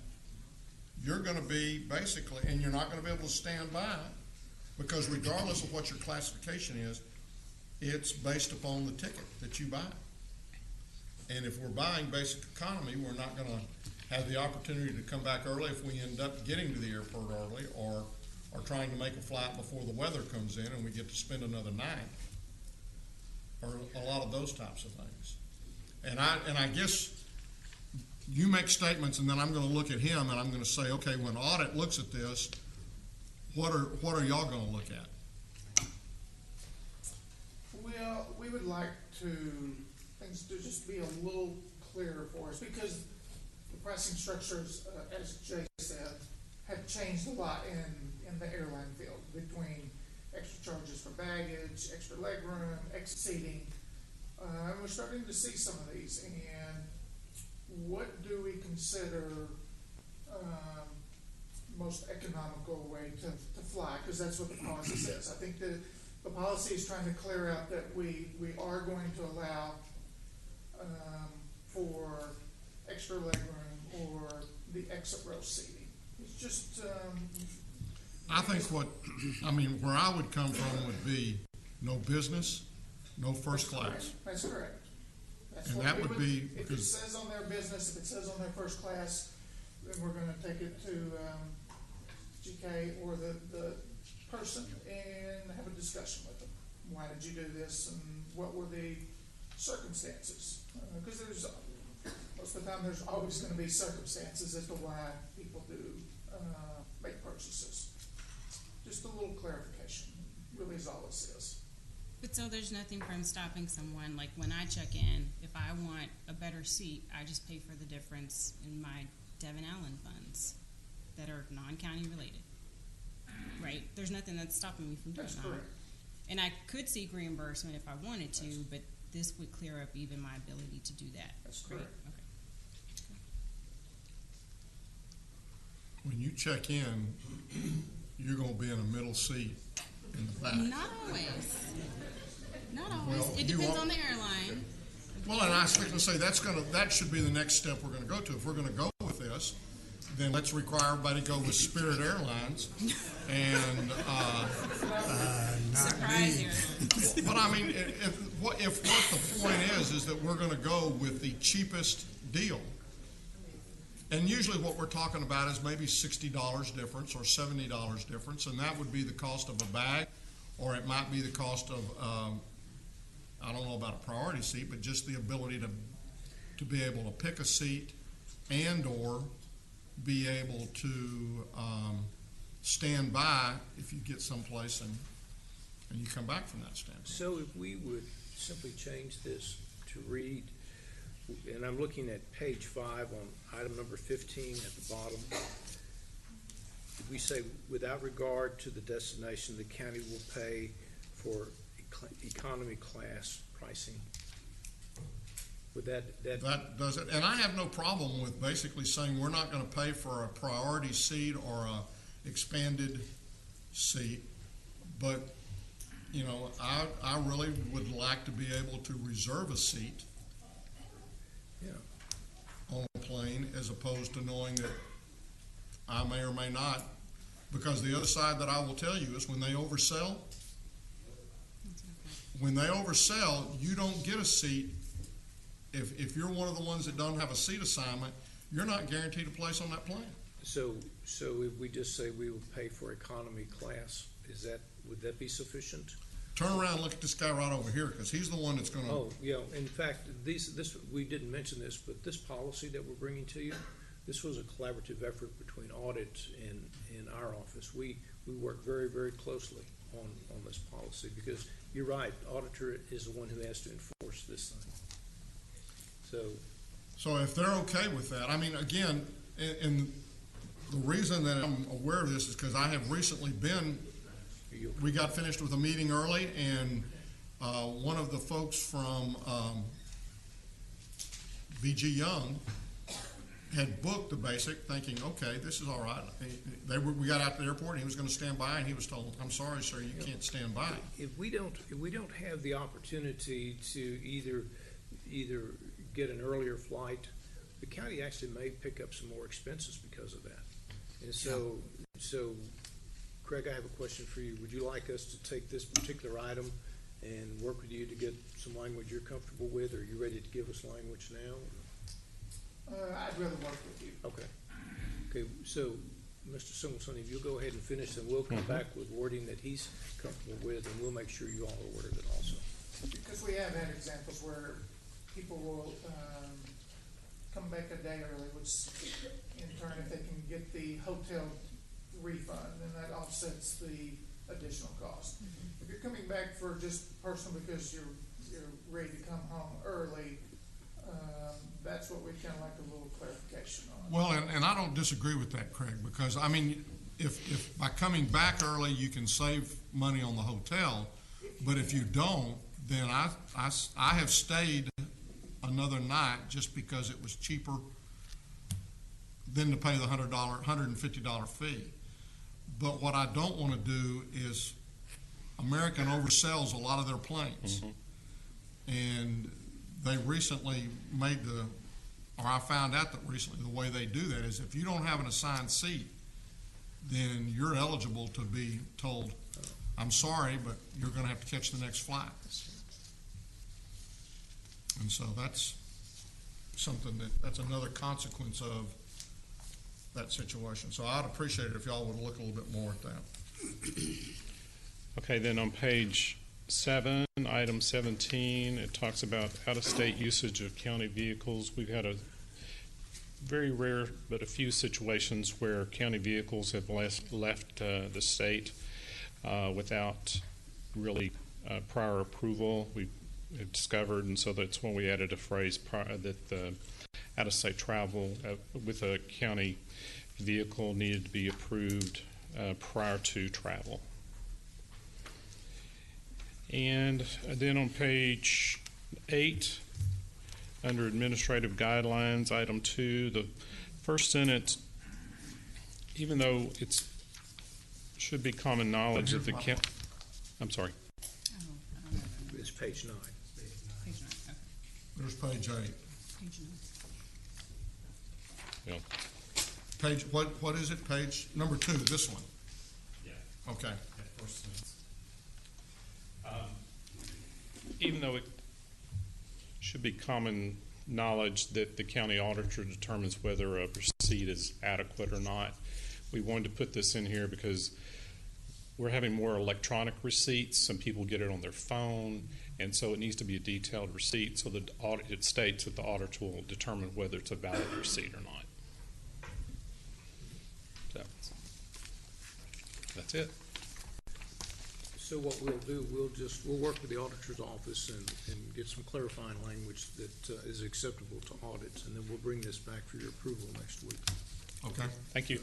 You're going to be basically, and you're not going to be able to stand by, because regardless of what your classification is, it's based upon the ticket that you buy. And if we're buying basic economy, we're not going to have the opportunity to come back early if we end up getting to the airport early, or trying to make a flight before the weather comes in and we get to spend another night, or a lot of those types of things. And I guess you make statements, and then I'm going to look at him and I'm going to say, okay, when audit looks at this, what are y'all going to look at? Well, we would like things to just be a little clearer for us, because the pricing structures, as Jay said, have changed a lot in the airline field, between extra charges for baggage, extra legroom, extra seating. And we're starting to see some of these. And what do we consider most economical way to fly? Because that's what the policy says. I think that the policy is trying to clear out that we are going to allow for extra legroom or the exit row seating. It's just I think where I would come from would be no business, no first class. That's correct. That's And what that we would be if it because, says on their business, if it says on their first class, then we're gonna take it to GK or the person and have a discussion with them. Why did you do this, and what were the circumstances? Because most of the time, there's always gonna be circumstances as to why people do make purchases. Just a little clarification, really is all this is. But so there's nothing from stopping someone, like when I check in, if I want a better seat, I just pay for the difference in my Devon Allen funds that are non-county related, right? There's nothing that's stopping me from doing That's that. correct. And I could seek reimbursement if I wanted to, but this would clear up even my ability to do that. That's right? correct. Okay. when you check in, you're gonna be in a middle seat in the back. Not always. Not always. Well, It you depends are- on the airline. Well, and I was going to say, that should be the next step we're gonna go to. If we're gonna go with this, then let's require everybody to go with Spirit Airlines. And, Surprise airlines. but I mean, if what the point is that we're gonna go with the cheapest deal, And usually what we're talking about is maybe $60 difference or $70 difference, and that would be the cost of a bag, or it might be the cost of, I don't know about a priority seat, but just the ability to be able to pick a seat and/or be able to stand by if you get someplace and you come back from that standpoint. So if we would simply change this to read, and I'm looking at page 5 on item number 15 at the bottom. If we say, without regard to the destination, the county will pay for economy class pricing. Would that does it, and I have no problem with basically saying we're not going to pay for a priority seat or a expanded seat, but you know, I really would like to be able to reserve a seat on a plane, as opposed to knowing that I may or may not, because the other side that I will tell you is when they oversell, you don't get a seat. If you're one of the ones that don't have a seat assignment, you're not guaranteed a place on that plane. So if we just say we will pay for economy class, would that be sufficient? Turn around and look at this guy right over here, because he's the one that's going to. Oh, yeah. In fact, we didn't mention this, but this policy that we're bringing to you, this was a collaborative effort between audit and our office. We work very, very closely on this policy, because you're right, auditor is the one who has to enforce this thing. So if they're okay with that, I mean, again, and the reason that I'm aware of this is because I have recently we got finished with a meeting early, and one of the folks from BG Young had booked the basic, thinking, okay, this is all right. We got out to the airport, and he was going to stand by, and he was told, "I'm sorry, sir, you can't stand by." If we don't have the opportunity to either get an earlier flight, the county actually may pick up some more expenses because of that. And so Craig, I have a question for you. Would you like us to take this particular item and work with you to get some language you're comfortable with? Or are you ready to give us language now? I'd rather work with you. Okay, so Mr. Singleton, if you'll go ahead and finish, then we'll come back with wording that he's comfortable with, and we'll make sure you all are aware of it also. Because we have had examples where people will come back a day early, which in turn, if they can get the hotel refund, then that offsets the additional cost. If you're coming back for just personal because you're ready to come home early, that's what we'd kind of like a little clarification on. Well, and I don't disagree with that, Craig, because I mean, if by coming back early you can save money on the hotel, but if you don't, then I have stayed another night just because it was cheaper than to pay the $150 fee. But what I don't want to do is, American oversells a lot of their planes. And they recently I found out that recently the way they do that is if you don't have an assigned seat, then you're eligible to be told, "I'm sorry, but you're going to have to catch the next flight." And so that's something that's another consequence of that situation. So I'd appreciate it if y'all would look a little bit more at that. Okay, then on page 7, item 17, it talks about out-of-state usage of county vehicles. We've had a very rare, but a few situations where county vehicles have left the state without really prior approval. We have discovered, and so that's when we added a phrase that the out-of-state travel with a county vehicle needed to be approved prior to travel. And then on page 8, under administrative guidelines, item 2, the first sentence, even though it should be common knowledge that the county, I'm sorry. It's page 9. Page 9, okay. There's page 8. Page 9. Yeah. Page, what is it? Page number 2, this one? Yeah. Okay. That first sentence. Even though it should be common knowledge that the county auditor determines whether a receipt is adequate or not. We wanted to put this in here because we're having more electronic receipts. Some people get it on their phone, and so it needs to be a detailed receipt so that it states that the auditor will determine whether it's a valid receipt or not. So that's it. So what we'll do, we'll work with the auditor's office and get some clarifying language that is acceptable to audits, and then we'll bring this back for your approval next week. Okay. Thank you.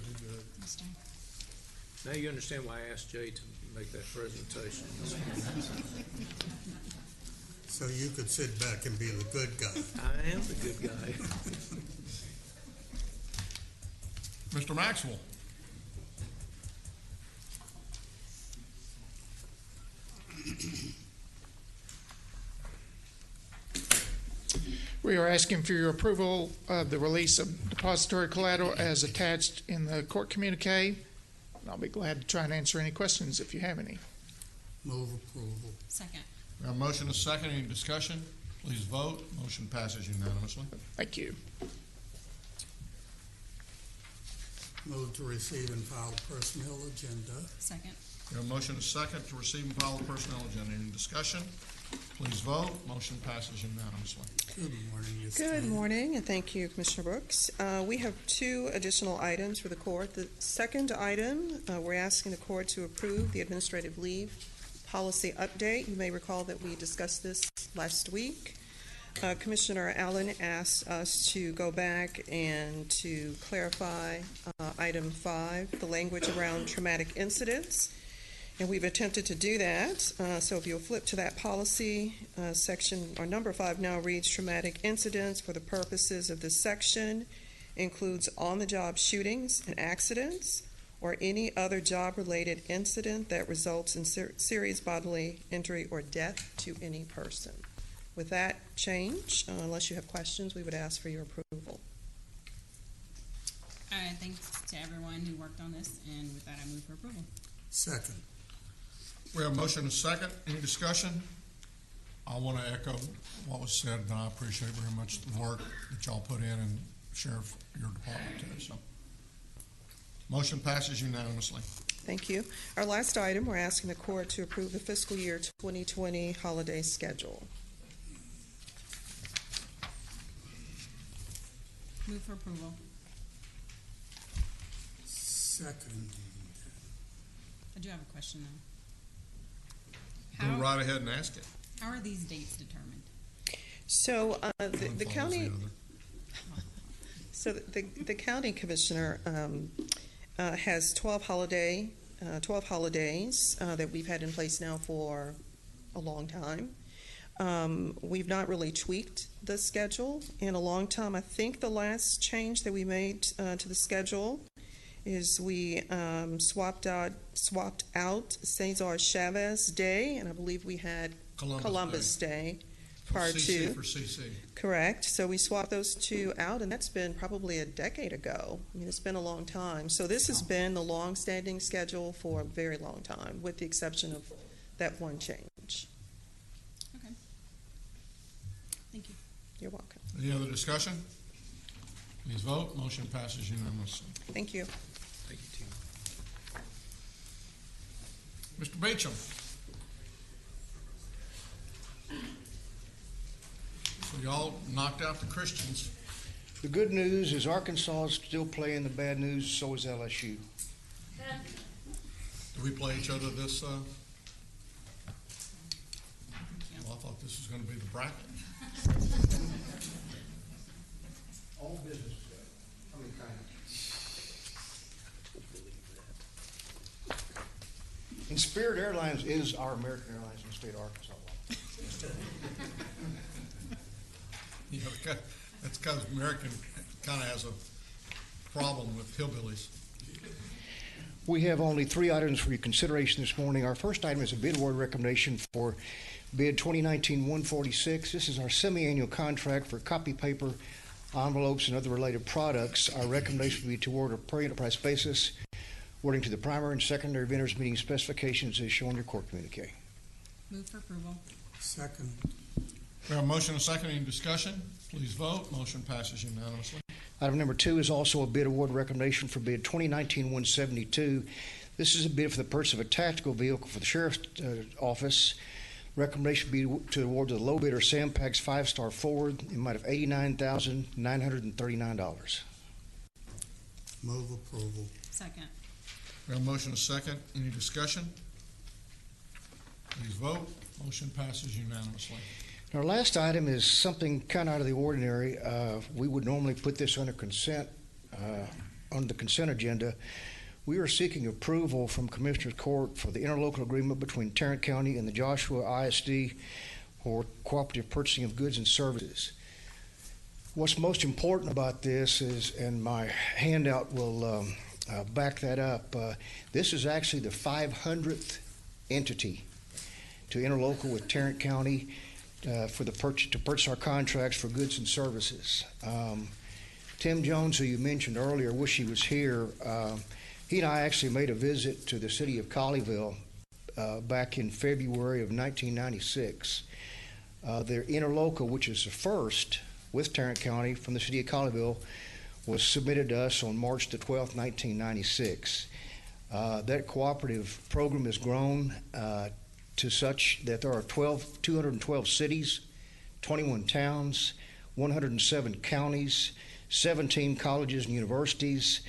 Now you understand why I asked Jay to make that presentation. So you could sit back and be the good guy. I am the good guy. Mr. Maxwell. We are asking for your approval of the release of depository collateral as attached in the court communique. I'll be glad to try and answer any questions if you have any. Move approval. Second. We have a motion and a second. Any discussion? Please vote. Motion passes unanimously. Thank you. Move to receive and file personnel agenda. Second. We have a motion and a second to receive and file the personnel agenda. Any discussion? Please vote. Motion passes unanimously. Good morning, Ms. Good Tarrant. morning, and thank you, Commissioner Brooks. We have two additional items for the court. The second item, we're asking the court to approve the administrative leave policy update. You may recall that we discussed this last week. Commissioner Allen asked us to go back and to clarify item 5, the language around traumatic incidents. And we've attempted to do that. So if you'll flip to that policy, section or number 5 now reads traumatic incidents for the purposes of this section includes on-the-job shootings and accidents or any other job-related incident that results in serious bodily injury or death to any person. With that change, unless you have questions, we would ask for your approval. Thanks to everyone who worked on this, and with that, I move for approval. Second. We have a motion and a second. Any discussion? I want to echo what was said, and I appreciate very much the work that y'all put in and Sheriff, your department too. So, motion passes unanimously. Thank you. Our last item, we're asking the court to approve the fiscal year 2020 holiday schedule. Move for approval. Second. I do have a question though. Go right ahead and ask it. How are these dates determined? So the One county, follows the county commissioner has 12 holidays that we've had in place now for a long time. We've not really tweaked the schedule in a long time. I think the last change that we made to the schedule is we swapped out Cesar Chavez Day, and I believe we had Columbus Day prior CC to. for CC. Correct. So we swapped those two out, and that's been probably a decade ago. I mean, it's been a long time. So this has been the long-standing schedule for a very long time, with the exception of that one change. Okay. Thank you. You're welcome. Any other discussion? Please vote. Motion passes unanimously. Thank you. Thank you, Tim. Mr. Beecham. So y'all knocked out the Christians. The good news is Arkansas is still playing. The bad news, so is LSU. Do we play each other this? Well, I thought this was going to be the bracket. All business. I mean, kind of. And Spirit Airlines is our American Airlines in the state of Arkansas. You know, that's because American kind of has a problem with hillbillies. We have only 3 items for your consideration this morning. Our first item is a bid award recommendation for bid 2019-146. This is our semi-annual contract for copy paper, envelopes, and other related products. Our recommendation would be to award a per enterprise basis, according to the primary and secondary vendors meeting specifications as shown in your court communique. Move for approval. Second. We have a motion and a second. Any discussion? Please vote. Motion passes unanimously. Item number 2 is also a bid award recommendation for bid 2019-172. This is a bid for the purchase of a tactical vehicle for the Sheriff's Office. Recommendation be to award to the low bidder, Sampags 5-Star Ford, in the amount of $89,939. Move approval. Second. We have a motion and a second. Any discussion? Please vote. Motion passes unanimously. Our last item is something kind of out of the ordinary. We would normally put this under on the consent agenda. We are seeking approval from Commissioners Court for the interlocal agreement between Tarrant County and the Joshua ISD for cooperative purchasing of goods and services. What's most important about this is, and my handout will back that up, this is actually the 500th entity to interlocal with Tarrant County for the to purchase our contracts for goods and services. Tim Jones, who you mentioned earlier, wish he was here. He and I actually made a visit to the city of Colleyville back in February of 1996. Their interlocal, which is the first with Tarrant County from the city of Colleyville, was submitted to us on March the 12th, 1996. That cooperative program has grown to such that there are 212 cities, 21 towns, 107 counties, 17 colleges and universities,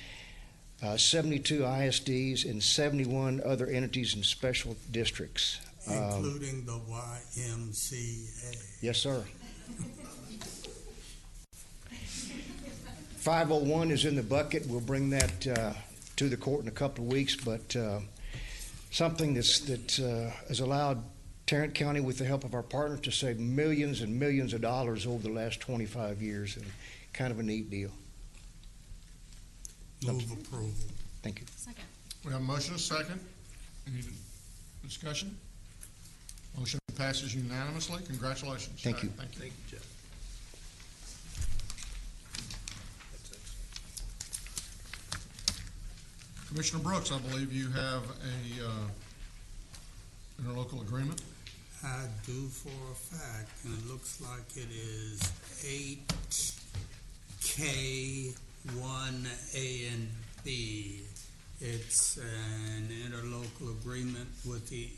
72 ISDs, and 71 other entities and special districts. Including the YMCA. Yes, sir. 501 is in the bucket. We'll bring that to the court in a couple of weeks, but something that has allowed Tarrant County, with the help of our partners, to save millions and millions of dollars over the last 25 years, and kind of a neat deal. Move approval. Thank you. Second. We have a motion and a second. Any discussion? Motion passes unanimously. Congratulations. Thank you. Thank you. Thank you, Jeff. Commissioner Brooks, I believe you have a interlocal agreement. I do for a fact, and it looks like it is 8K1A and B. It's an interlocal agreement with the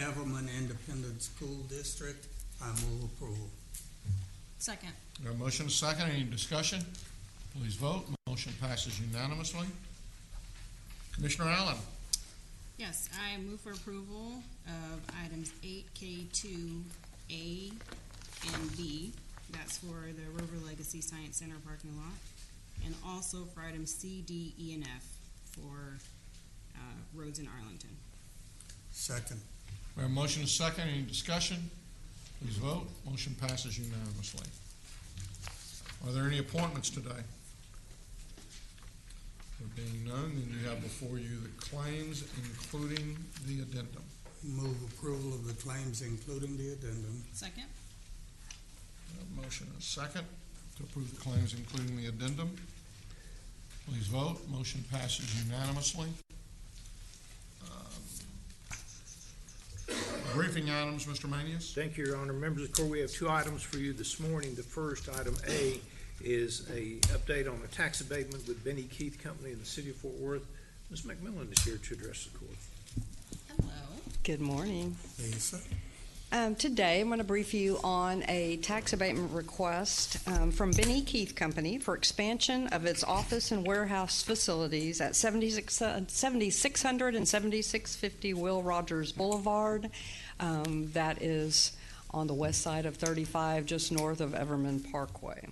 Everman Independent School District. I move approval. Second. We have a motion and a second. Any discussion? Please vote. Motion passes unanimously. Commissioner Allen. Yes, I move for approval of items 8K2A and B. That's for the River Legacy Science Center parking lot. And also for items C, D, E, and F for roads in Arlington. Second. We have a motion and a second. Any discussion? Please vote. Motion passes unanimously. Are there any appointments today? There being none, then you have before you the claims, including the addendum. Move approval of the claims, including the addendum. Second. We have a motion and a second to approve the claims, including the addendum. Please vote. Motion passes unanimously. Briefing items, Mr. Manius. Thank you, Your Honor. Members of the court, we have two items for you this morning. The first, item A, is a update on a tax abatement with Benny Keith Company in the city of Fort Worth. Ms. McMillan is here to address the court. Hello. Good morning. Lisa. Today, I'm going to brief you on a tax abatement request from Benny Keith Company for expansion of its office and warehouse facilities at 7600 and 7650 Will Rogers Boulevard. That is on the west side of 35, just north of Everman Parkway.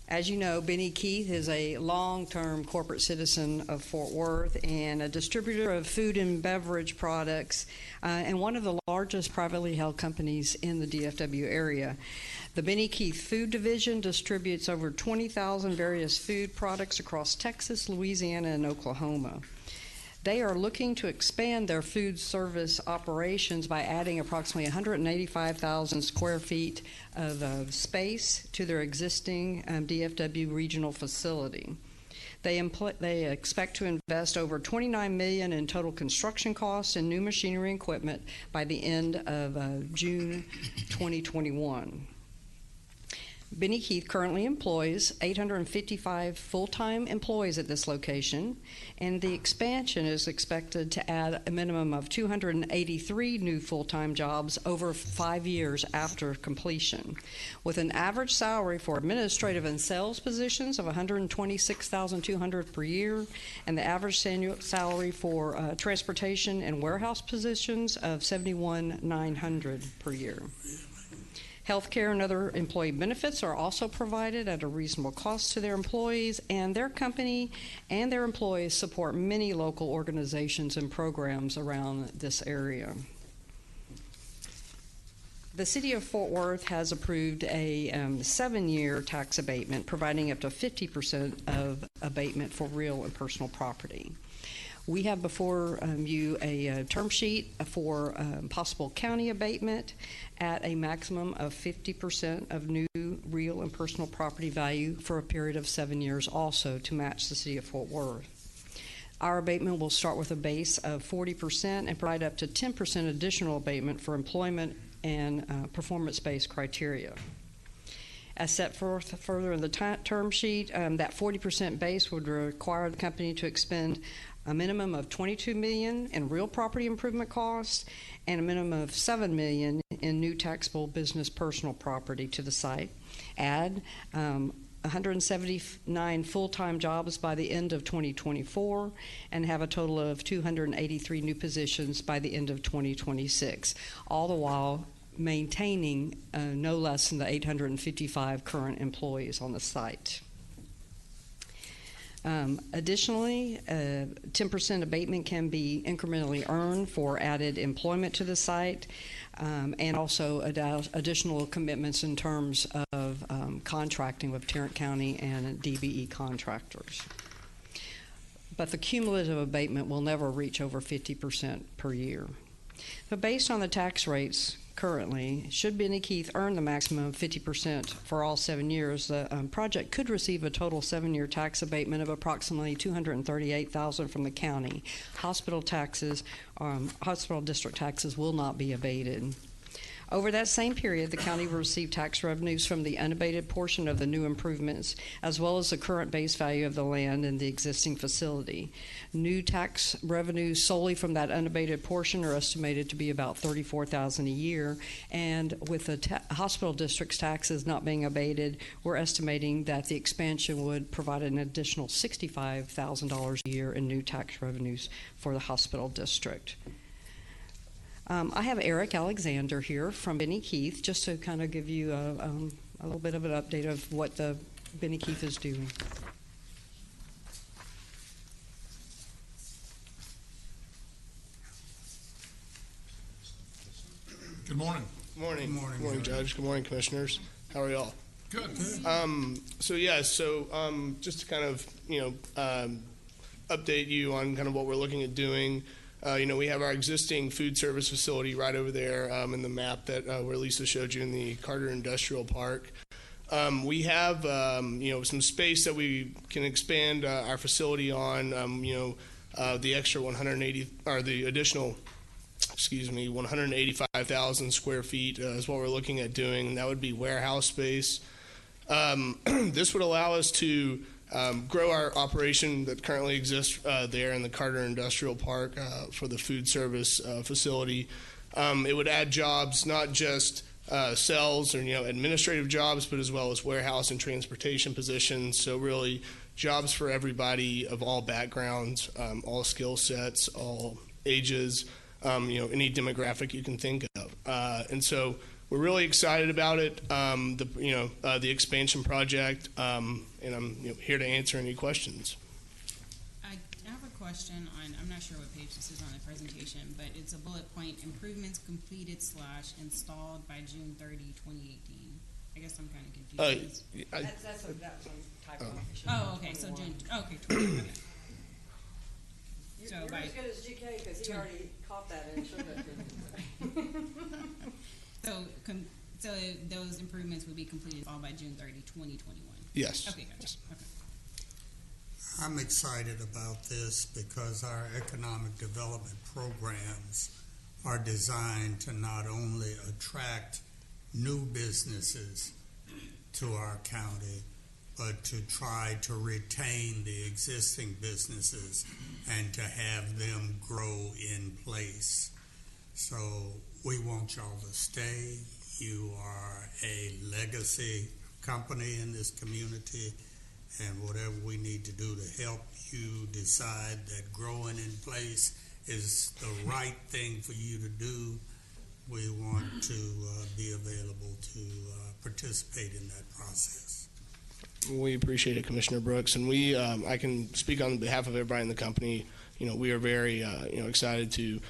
As you know, Benny Keith is a long-term corporate citizen of Fort Worth and a distributor of food and beverage products and one of the largest privately held companies in the DFW area. The Benny Keith Food Division distributes over 20,000 various food products across Texas, Louisiana, and Oklahoma. They are looking to expand their food service operations by adding approximately 185,000 square feet of space to their existing DFW regional facility. They expect to invest over $29 million in total construction costs and new machinery and equipment by the end of June 2021. Benny Keith currently employs 855 full-time employees at this location, and the expansion is expected to add a minimum of 283 new full-time jobs over 5 years after completion, with an average salary for administrative and sales positions of $126,200 per year, and the average annual salary for transportation and warehouse positions of $71,900 per year. Healthcare and other employee benefits are also provided at a reasonable cost to their employees, and their company and their employees support many local organizations and programs around this area. The City of Fort Worth has approved a 7-year tax abatement, providing up to 50% of abatement for real and personal property. We have before you a term sheet for possible county abatement at a maximum of 50% of new real and personal property value for a period of 7 years, also to match the City of Fort Worth. Our abatement will start with a base of 40% and provide up to 10% additional abatement for employment and performance-based criteria. As set forth further in the term sheet, that 40% base would require the company to expend a minimum of $22 million in real property improvement costs and a minimum of $7 million in new taxable business personal property to the site. Add 179 full-time jobs by the end of 2024 and have a total of 283 new positions by the end of 2026, all the while maintaining no less than the 855 current employees on the site. Additionally, 10% abatement can be incrementally earned for added employment to the site, and also additional commitments in terms of contracting with Tarrant County and DBE contractors. But the cumulative abatement will never reach over 50% per year. But based on the tax rates currently, should Benny Keith earn the maximum of 50% for all 7 years, the project could receive a total 7-year tax abatement of approximately $238,000 from the county. Hospital district taxes will not be abated. Over that same period, the county will receive tax revenues from the unabated portion of the new improvements, as well as the current base value of the land in the existing facility. New tax revenues solely from that unabated portion are estimated to be about $34,000 a year, and with the hospital district's taxes not being abated, we're estimating that the expansion would provide an additional $65,000 a year in new tax revenues for the hospital district. I have Eric Alexander here from Benny Keith, just to kind of give you a little bit of an update of what the Benny Keith is doing. Good morning. Good morning. Good morning, Good morning, Judge. Good morning, Commissioners. How are y'all? Good. Just to kind of, update you on kind of what we're looking at doing. We have our existing food service facility right over there in the map that where Lisa showed you in the Carter Industrial Park. We have, some space that we can expand our facility on. The extra 185,000 square feet is what we're looking at doing. That would be warehouse space. This would allow us to grow our operation that currently exists there in the Carter Industrial Park for the food service facility. It would add jobs, not just sales or administrative jobs, but as well as warehouse and transportation positions. So really, jobs for everybody of all backgrounds, all skill sets, all ages, any demographic you can think of. And so we're really excited about it, the expansion project, and I'm here to answer any questions. I have a question on, I'm not sure what page this is on the presentation, but it's a bullet point, improvements completed / installed by June 30, 2018. I guess I'm kind of confused. That's a typo. Oh, okay, so June, okay, 20, okay. You're as good as GK because he already caught that and showed it to me. So those improvements would be completed all by June 30, 2021? Yes. Okay, gotcha. Yes. Okay. I'm excited about this because our economic development programs are designed to not only attract new businesses to our county, but to try to retain the existing businesses and to have them grow in place. So we want y'all to stay. You are a legacy company in this community, and whatever we need to do to help you decide that growing in place is the right thing for you to do, we want to be available to participate in that process. We appreciate it, Commissioner Brooks, and we I can speak on behalf of everybody in the company. We are very excited to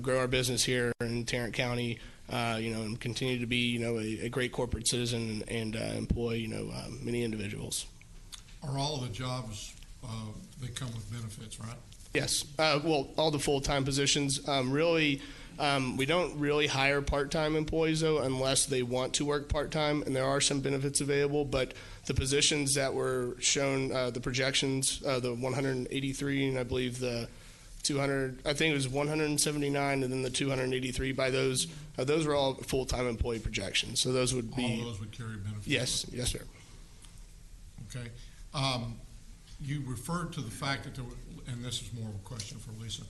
grow our business here in Tarrant County, and continue to be a great corporate citizen and employ many individuals. Are all of the jobs they come with benefits, right? Yes. Well, all the full-time positions. Really, we don't really hire part-time employees, though, unless they want to work part-time, and there are some benefits available. But the positions that were shown, the projections, the 183, and I believe the 200, I think it was 179, and then the 283. By those were all full-time employee projections. So those would be. All those would carry benefits? Yes. Yes, sir. Okay. You referred to the fact that there were, and this is more of a question for Lisa,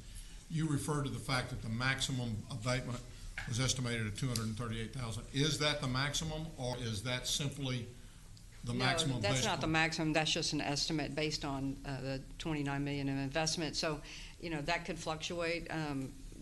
you referred to the fact that the maximum abatement was estimated at $238,000. Is that the maximum, or is that simply the maximum? No, that's not the maximum. That's just an estimate based on the $29 million in investment. So, that could fluctuate.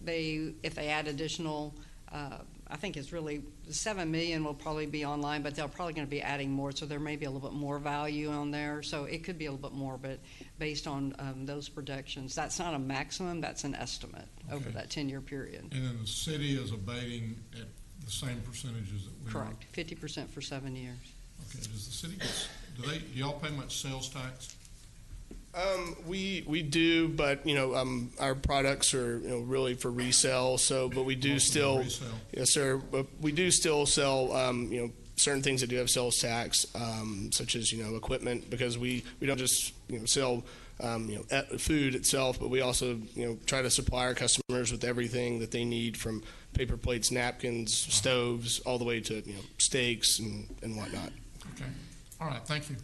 If they add additional, I think it's really $7 million will probably be online, but they're probably going to be adding more, so there may be a little bit more value on there. So it could be a little bit more, but based on those projections, that's not a maximum, that's an estimate over that 10-year period. And then the city is abating at the same percentages that we Correct, 50% for 7 years. Okay, does the city do y'all pay much sales tax? We do, but our products are really for resale. So, but we do still, yes, sir. But we do still sell certain things that do have sales tax, such as equipment, because we don't just sell food itself, but we also try to supply our customers with everything that they need, from paper plates, napkins, stoves, all the way to steaks and whatnot. Okay, all right, thank you.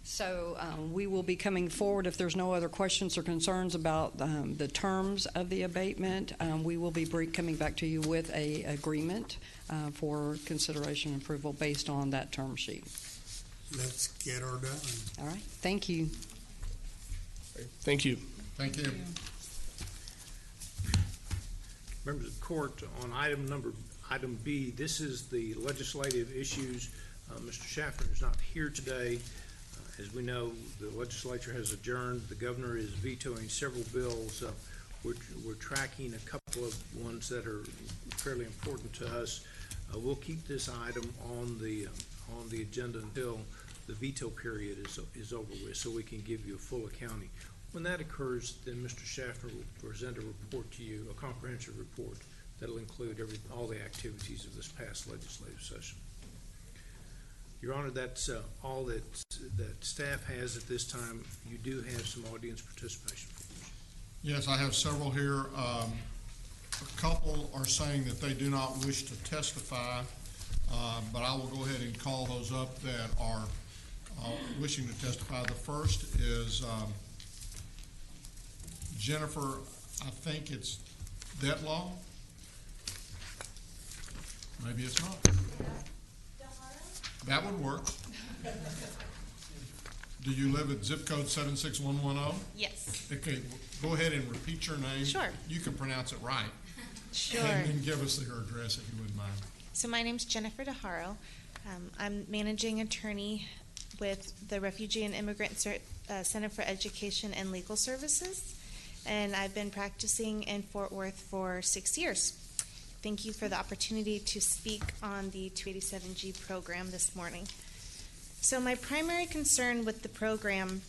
So we will be coming forward if there's no other questions or concerns about the terms of the abatement. We will be coming back to you with a agreement for consideration and approval based on that term sheet. Let's get her done. All right. Thank you. Thank you. Thank you. Members of the court, on item B, this is the legislative issues. Mr. Schaffner is not here today. As we know, the legislature has adjourned. The governor is vetoing several bills. We're tracking a couple of ones that are fairly important to us. We'll keep this item on the agenda until the veto period is over with, so we can give you a full accounting. When that occurs, then Mr. Schaffner will present a report to you, a comprehensive report that'll include all the activities of this past legislative session. Your Honor, that's all that staff has at this time. You do have some audience participation forms. Yes, I have several here. A couple are saying that they do not wish to testify, but I will go ahead and call those up that are wishing to testify. The first is Jennifer, I think it's Detlaw. Maybe it's not. That would work. Do you live at zip code 76110? Yes. Okay, go ahead and repeat your name. Sure. You can pronounce it right. Sure. And then give us your address if you wouldn't mind. So my name's Jennifer DeHaro. I'm managing attorney with the Refugee and Immigrant Center for Education and Legal Services, and I've been practicing in Fort Worth for 6 years. Thank you for the opportunity to speak on the 287G program this morning. So my primary concern with the program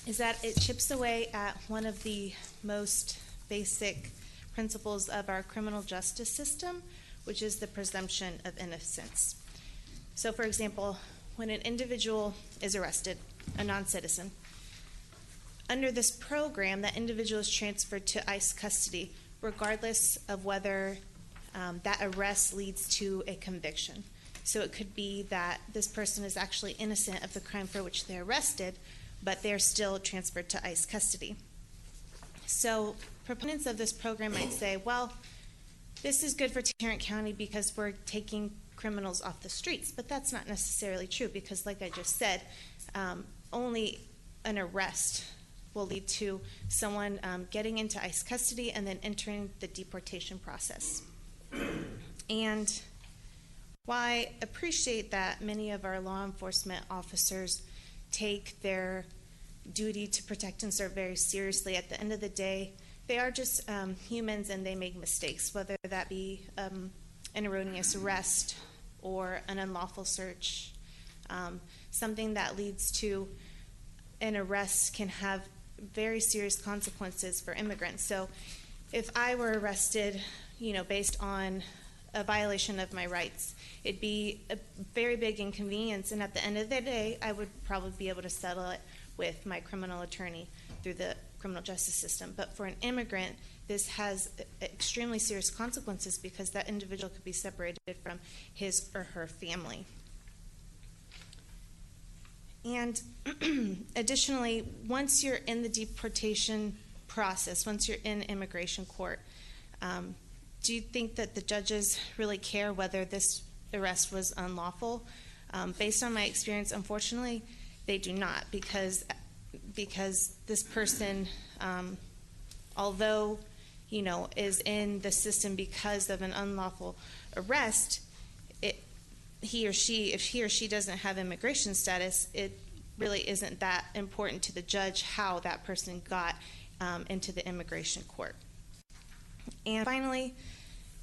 is that it chips away at one of the most basic principles of our criminal justice system, which is the presumption of innocence. So for example, when an individual is arrested, a non-citizen, under this program, that individual is transferred to ICE custody, regardless of whether that arrest leads to a conviction. So it could be that this person is actually innocent of the crime for which they're arrested, but they're still transferred to ICE custody. So proponents of this program might say, well, this is good for Tarrant County because we're taking criminals off the streets, but that's not necessarily true because, like I just said, only an arrest will lead to someone getting into ICE custody and then entering the deportation process. And while I appreciate that many of our law enforcement officers take their duty to protect and serve very seriously, at the end of the day, they are just humans and they make mistakes, whether that be an erroneous arrest or an unlawful search. Something that leads to an arrest can have very serious consequences for immigrants. So if I were arrested, based on a violation of my rights, it'd be a very big inconvenience, and at the end of the day, I would probably be able to settle it with my criminal attorney through the criminal justice system. But for an immigrant, this has extremely serious consequences because that individual could be separated from his or her family. And additionally, once you're in the deportation process, once you're in immigration court, do you think that the judges really care whether this arrest was unlawful? Based on my experience, unfortunately, they do not, because this person, although is in the system because of an unlawful arrest, if he or she doesn't have immigration status, it really isn't that important to the judge how that person got into the immigration court. And finally,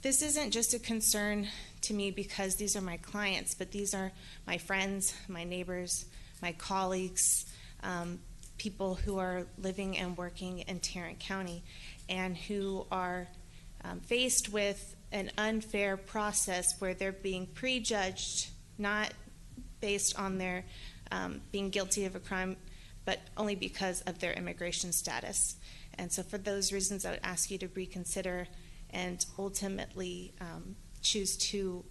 this isn't just a concern to me because these are my clients, but these are my friends, my neighbors, my colleagues, people who are living and working in Tarrant County and who are faced with an unfair process where they're being prejudged, not based on their being guilty of a crime, but only because of their immigration status. And so for those reasons, I would ask you to reconsider and ultimately choose to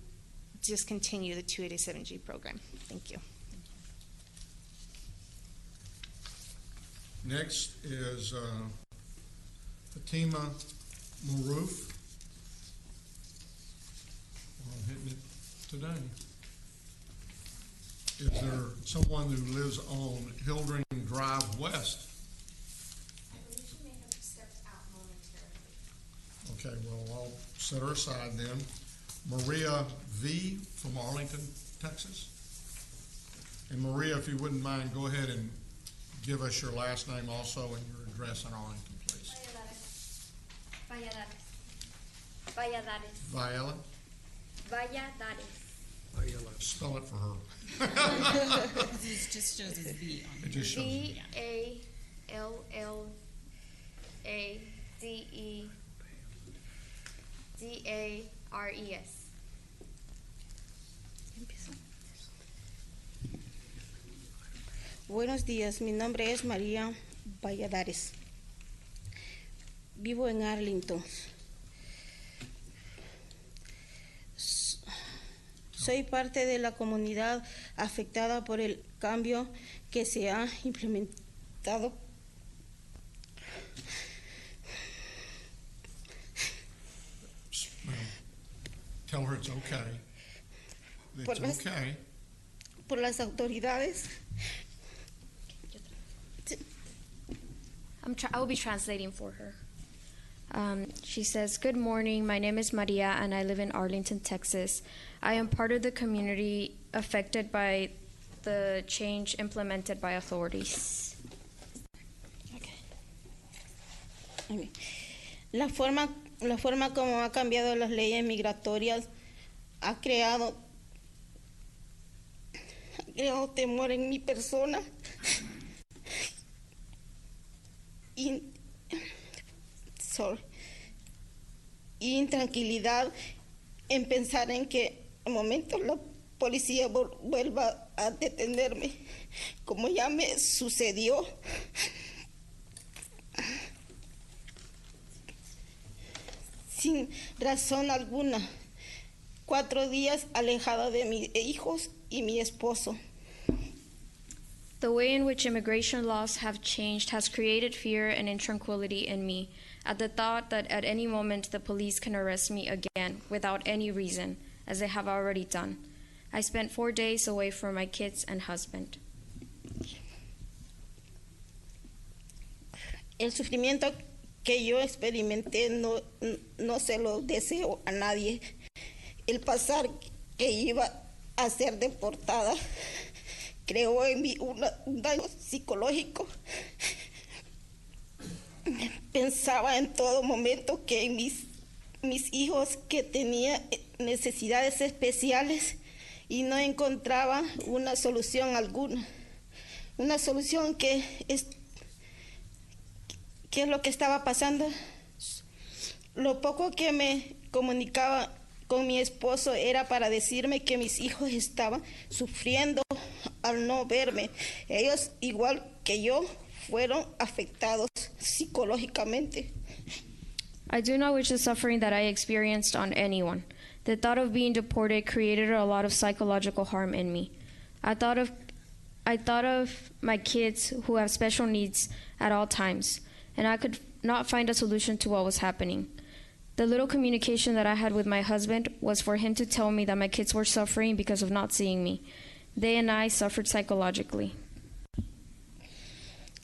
discontinue the 287G program. Thank you. Next is Fatima Maroof. We're hitting it today. Is there someone who lives on Hildring Drive West? I believe she may have stepped out momentarily. Okay, well, I'll set her aside then. Maria V. from Arlington, Texas. And Maria, if you wouldn't mind, go ahead and give us your last name also and your address in Arlington, please. Valladares. Viola? Valladares. Spell it for her. It just shows as V on It just shows. Valladares. Buenos días, mi nombre es María Valladares. Vivo en Arlington. Soy parte de la comunidad afectada por el cambio que se ha implementado. Tell her it's okay. It's okay. Por las autoridades. I will be translating for her. She says, "Good morning. My name is Maria, and I live in Arlington, Texas. I am part of the community affected by the change implemented by authorities." Okay. La forma como ha cambiado las leyes migratorias ha creado temor en mi persona. Y intranquilidad en pensar en que al momento la policía vuelva a detenerme, como ya me sucedió sin razón alguna. 4 días alejada de mis hijos y mi esposo. The way in which immigration laws have changed has created fear and intranquility in me at the thought that at any moment the police can arrest me again without any reason, as they have already done. I spent 4 days away from my kids and husband. El sufrimiento que yo experimenté no se lo deseo a nadie. El pasar que iba a ser deportada creó en mí un daño psicológico. Pensaba en todo momento que mis hijos que tenían necesidades especiales y no encontraba una solución alguna. Una solución que es lo que estaba pasando. Lo poco que me comunicaba con mi esposo era para decirme que mis hijos estaban sufriendo al no verme. Ellos, igual que yo, fueron afectados psicológicamente. I do not wish the suffering that I experienced on anyone. The thought of being deported created a lot of psychological harm in me. I thought of my kids who have special needs at all times, and I could not find a solution to what was happening. The little communication that I had with my husband was for him to tell me that my kids were suffering because of not seeing me. They and I suffered psychologically.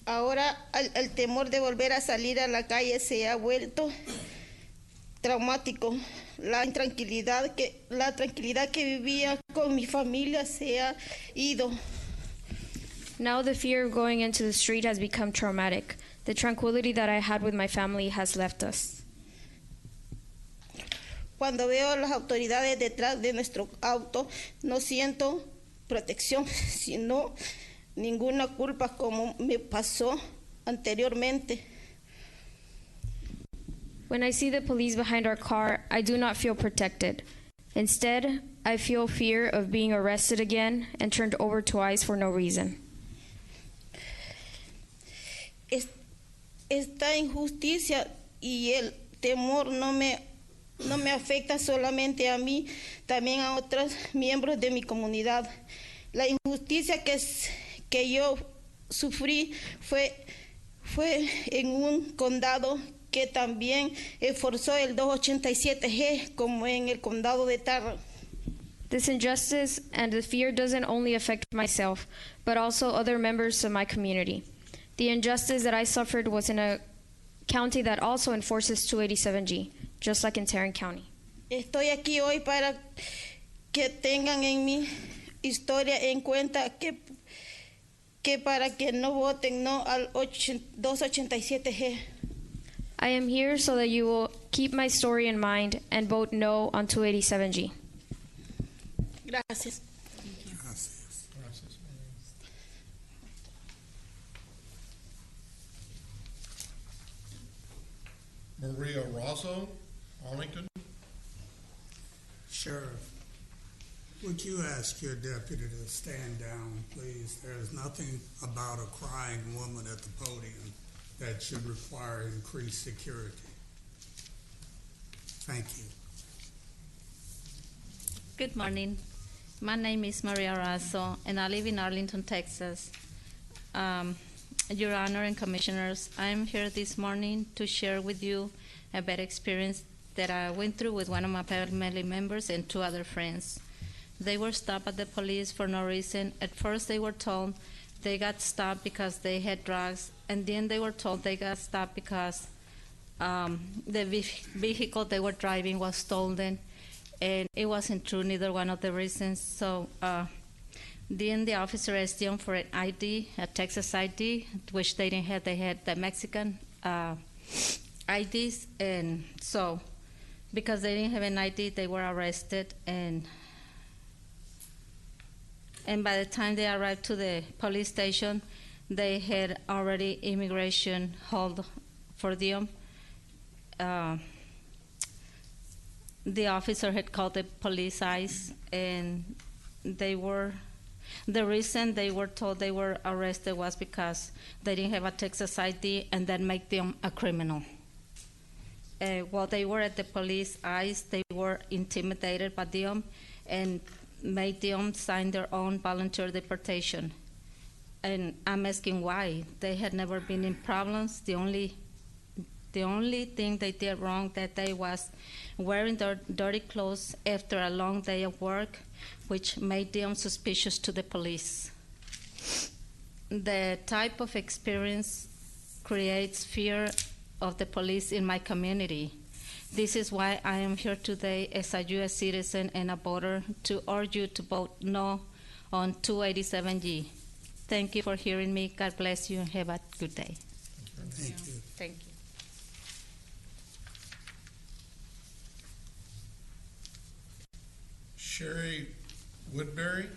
Ahora el temor de volver a salir a la calle se ha vuelto traumático. La tranquilidad que vivía con mi familia se ha ido. Now the fear of going into the street has become traumatic. The tranquility that I had with my family has left us. Cuando veo a las autoridades detrás de nuestro auto, no siento protección, sino ninguna culpa como me pasó anteriormente. When I see the police behind our car, I do not feel protected. Instead, I feel fear of being arrested again and turned over to ICE for no reason. Esta injusticia y el temor no me afecta solamente a mí, también a otros miembros de mi comunidad. La injusticia que yo sufrí fue en un condado que también forzó el 287G, como en el condado de Tarrant. This injustice and the fear doesn't only affect myself, but also other members of my community. The injustice that I suffered was in a county that also enforces 287G, just like in Tarrant County. Estoy aquí hoy para que tengan en mi historia en cuenta que para que no voten no al 287G. I am here so that you will keep my story in mind and vote no on 287G. Gracias. Maria Rosso, Arlington. Sheriff, would you ask your deputy to stand down, please? There is nothing about a crying woman at the podium that should require increased security. Thank you. Good morning. My name is Maria Razo, and I live in Arlington, Texas. Your Honor and Commissioners, I'm here this morning to share with you a bad experience that I went through with one of my family members and 2 other friends. They were stopped at the police for no reason. At first they were told they got stopped because they had drugs, and then they were told they got stopped because the vehicle they were driving was stolen, and it wasn't true, neither one of the reasons. So then the officer asked them for an ID, a Texas ID, which they didn't have. They had the Mexican IDs, and so because they didn't have an ID, they were arrested, and by the time they arrived to the police station, they had already immigration hold for them. The officer had called the police ICE, and the reason they were told they were arrested was because they didn't have a Texas ID, and that made them a criminal. while they were at the police eyes, they were intimidated by them and made them sign their own volunteer deportation. And I'm asking why. They had never been in problems. The only thing they did wrong that day was wearing their dirty clothes after a long day of work, which made them suspicious to the police. The type of experience creates fear of the police in my community. This is why I am here today as a U.S. citizen and a voter to urge you to vote no on 287G. Thank you for hearing me. God bless you and have a good day. Thank you. Thank you. Sherry Woodbury.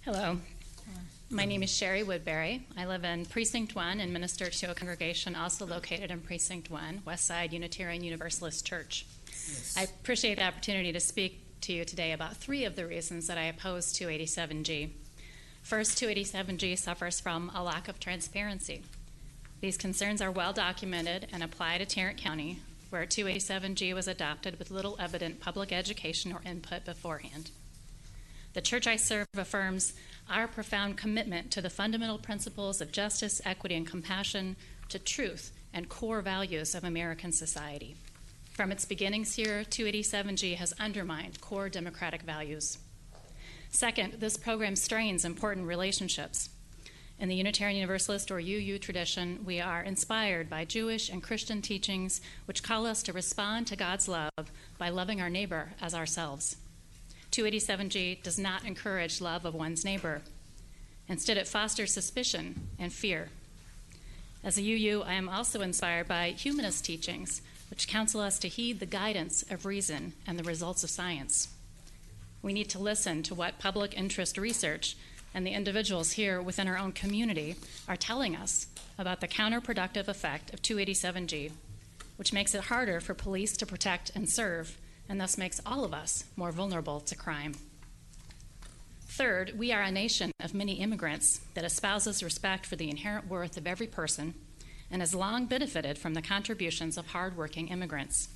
Hello. My name is Sherry Woodbury. I live in Precinct 1 and minister to a congregation also located in Precinct 1, Westside Unitarian Universalist Church. Yes. I appreciate the opportunity to speak to you today about three of the reasons that I oppose 287G. First, 287G suffers from a lack of transparency. These concerns are well documented and apply to Tarrant County, where 287G was adopted with little evident public education or input beforehand. The church I serve affirms our profound commitment to the fundamental principles of justice, equity, and compassion, to truth and core values of American society. From its beginnings here, 287G has undermined core democratic values. Second, this program strains important relationships. In the Unitarian Universalist, or UU tradition, we are inspired by Jewish and Christian teachings which call us to respond to God's love by loving our neighbor as ourselves. 287G does not encourage love of one's neighbor. Instead, it fosters suspicion and fear. As a UU, I am also inspired by humanist teachings, which counsel us to heed the guidance of reason and the results of science. We need to listen to what public interest research and the individuals here within our own community are telling us about the counterproductive effect of 287G, which makes it harder for police to protect and serve, and thus makes all of us more vulnerable to crime. Third, we are a nation of many immigrants that espouses respect for the inherent worth of every person and has long benefited from the contributions of hardworking immigrants.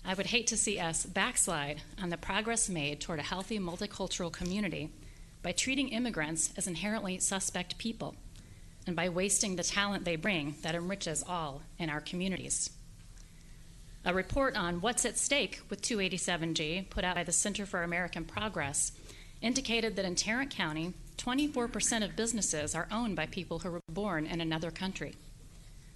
I would hate to see us backslide on the progress made toward a healthy multicultural community by treating immigrants as inherently suspect people and by wasting the talent they bring that enriches all in our communities. A report on what's at stake with 287G, put out by the Center for American Progress, indicated that in Tarrant County, 24% of businesses are owned by people who were born in another country.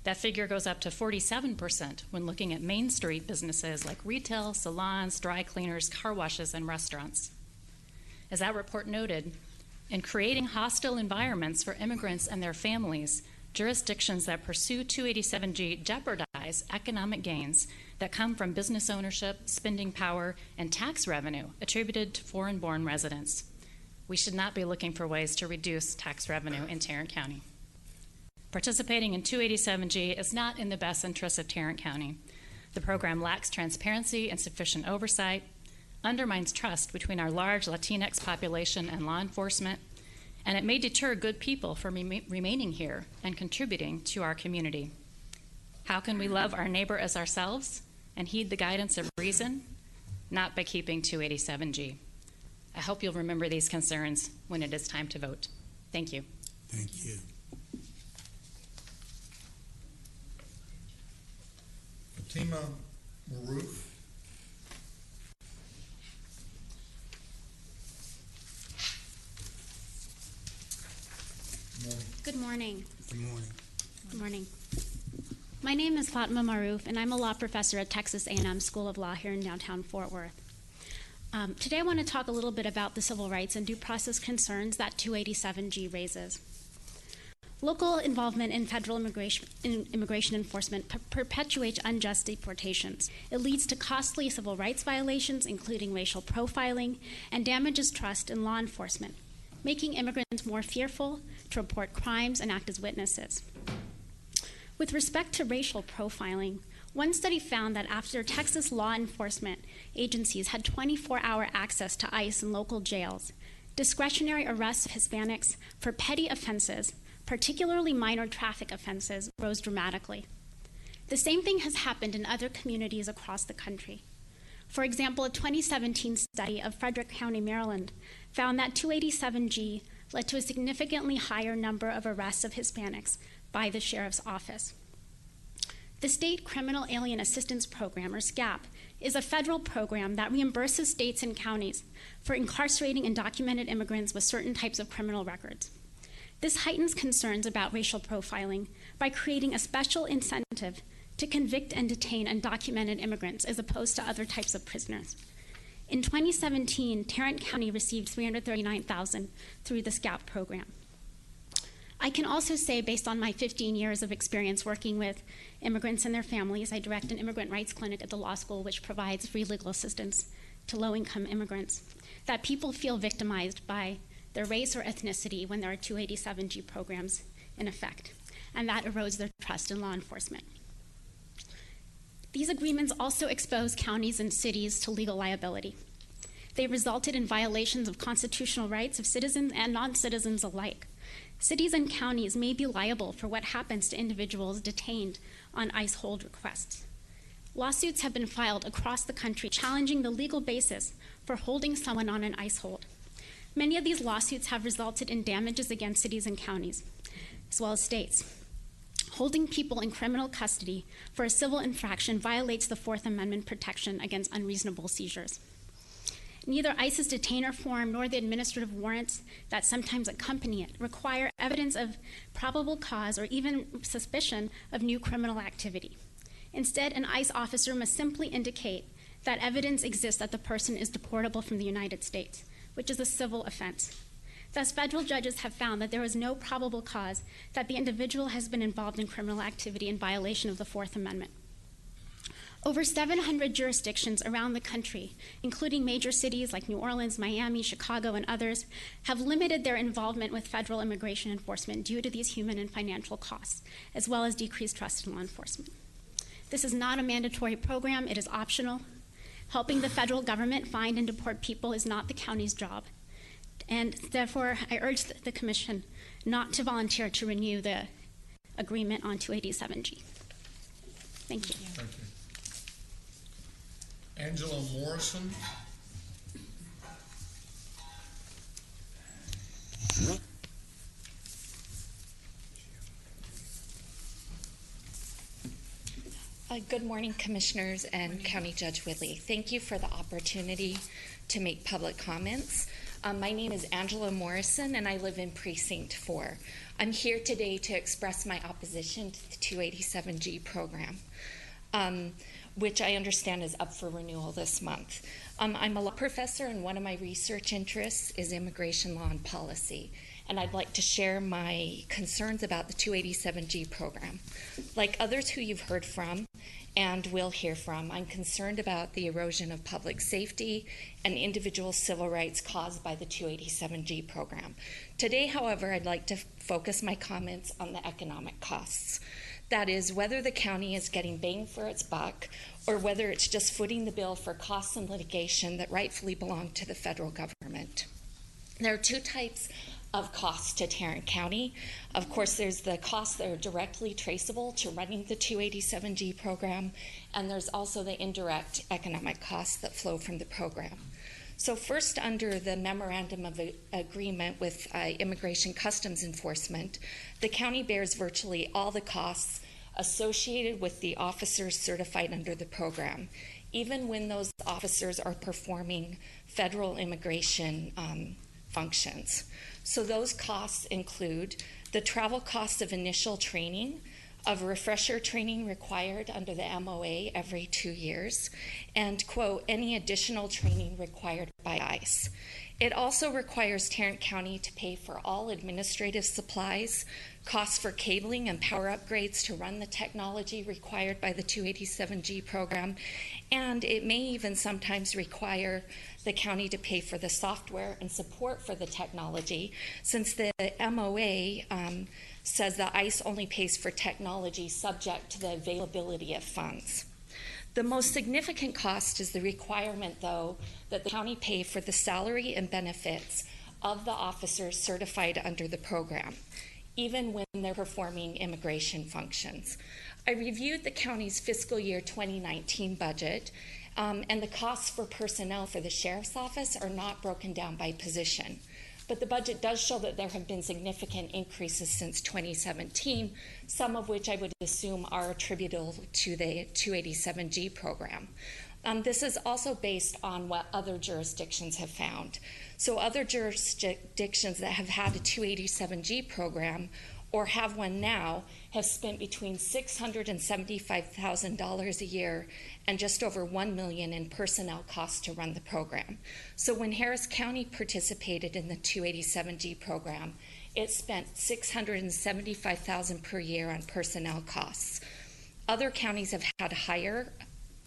That figure goes up to 47% when looking at Main Street businesses like retail, salons, dry cleaners, car washes, and restaurants. As that report noted, in creating hostile environments for immigrants and their families, jurisdictions that pursue 287G jeopardize economic gains that come from business ownership, spending power, and tax revenue attributed to foreign-born residents. We should not be looking for ways to reduce tax revenue in Tarrant County. Participating in 287G is not in the best interest of Tarrant County. The program lacks transparency and sufficient oversight, undermines trust between our large Latinx population and law enforcement, and it may deter good people from remaining here and contributing to our community. How can we love our neighbor as ourselves and heed the guidance of reason? Not by keeping 287G. I hope you'll remember these concerns when it is time to vote. Thank you. Thank you. Fatima Maroof. Good morning. Good morning. Good morning. My name is Fatima Maroof, and I'm a law professor at Texas A&M School of Law here in downtown Fort Worth. Today I want to talk a little bit about the civil rights and due process concerns that 287G raises. Local involvement in federal immigration enforcement perpetuates unjust deportations. It leads to costly civil rights violations, including racial profiling, and damages trust in law enforcement, making immigrants more fearful to report crimes and act as witnesses. With respect to racial profiling, one study found that after Texas law enforcement agencies had 24-hour access to ICE in local jails, discretionary arrests of Hispanics for petty offenses, particularly minor traffic offenses, rose dramatically. The same thing has happened in other communities across the country. For example, a 2017 study of Frederick County, Maryland, found that 287G led to a significantly higher number of arrests of Hispanics by the Sheriff's Office. The State Criminal Alien Assistance Program, or SCAP, is a federal program that reimburses states and counties for incarcerating undocumented immigrants with certain types of criminal records. This heightens concerns about racial profiling by creating a special incentive to convict and detain undocumented immigrants as opposed to other types of prisoners. In 2017, Tarrant County received $339,000 through the SCAP program. I can also say, based on my 15 years of experience working with immigrants and their families, I direct an immigrant rights clinic at the law school which provides free legal assistance to low-income immigrants, that people feel victimized by their race or ethnicity when there are 287G programs in effect, and that erodes their trust in law enforcement. These agreements also expose counties and cities to legal liability. They resulted in violations of constitutional rights of citizens and non-citizens alike. Cities and counties may be liable for what happens to individuals detained on ICE hold requests. Lawsuits have been filed across the country challenging the legal basis for holding someone on an ICE hold. Many of these lawsuits have resulted in damages against cities and counties, as well as states. Holding people in criminal custody for a civil infraction violates the Fourth Amendment protection against unreasonable seizures. Neither ICE's detainer form nor the administrative warrants that sometimes accompany it require evidence of probable cause or even suspicion of new criminal activity. Instead, an ICE officer must simply indicate that evidence exists that the person is deportable from the United States, which is a civil offense. Thus, federal judges have found that there is no probable cause that the individual has been involved in criminal activity in violation of the Fourth Amendment. Over 700 jurisdictions around the country, including major cities like New Orleans, Miami, Chicago, and others, have limited their involvement with federal immigration enforcement due to these human and financial costs, as well as decreased trust in law enforcement. This is not a mandatory program, it is optional. Helping the federal government find and deport people is not the county's job. And therefore, I urge the Commission not to volunteer to renew the agreement on 287G. Thank you. Thank you. Angela Morrison. Good morning, Commissioners and County Judge Whitley. Thank you for the opportunity to make public comments. My name is Angela Morrison, and I live in Precinct 4. I'm here today to express my opposition to the 287G program, which I understand is up for renewal this month. I'm a law professor, and one of my research interests is immigration law and policy, and I'd like to share my concerns about the 287G program. Like others who you've heard from and will hear from, I'm concerned about the erosion of public safety and individual civil rights caused by the 287G program. Today, however, I'd like to focus my comments on the economic costs. That is, whether the county is getting bang for its buck or whether it's just footing the bill for costs and litigation that rightfully belong to the federal government. There are two types of costs to Tarrant County. Of course, there's the costs that are directly traceable to running the 287G program, and there's also the indirect economic costs that flow from the program. So first, under the Memorandum of Agreement with Immigration Customs Enforcement, the county bears virtually all the costs associated with the officers certified under the program, even when those officers are performing federal immigration functions. So those costs include the travel costs of initial training, of refresher training required under the MOA every 2 years, and, quote, any additional training required by ICE. It also requires Tarrant County to pay for all administrative supplies, costs for cabling and power upgrades to run the technology required by the 287G program, and it may even sometimes require the county to pay for the software and support for the technology, since the MOA says that ICE only pays for technology subject to the availability of funds. The most significant cost is the requirement, though, that the county pay for the salary and benefits of the officers certified under the program, even when they're performing immigration functions. I reviewed the county's fiscal year 2019 budget, and the costs for personnel for the sheriff's office are not broken down by position. But the budget does show that there have been significant increases since 2017, some of which I would assume are attributable to the 287G program. This is also based on what other jurisdictions have found. So other jurisdictions that have had a 287G program or have one now have spent between $675,000 a year and just over $1 million in personnel costs to run the program. So when Harris County participated in the 287G program, it spent $675,000 per year on personnel costs. Other counties have had higher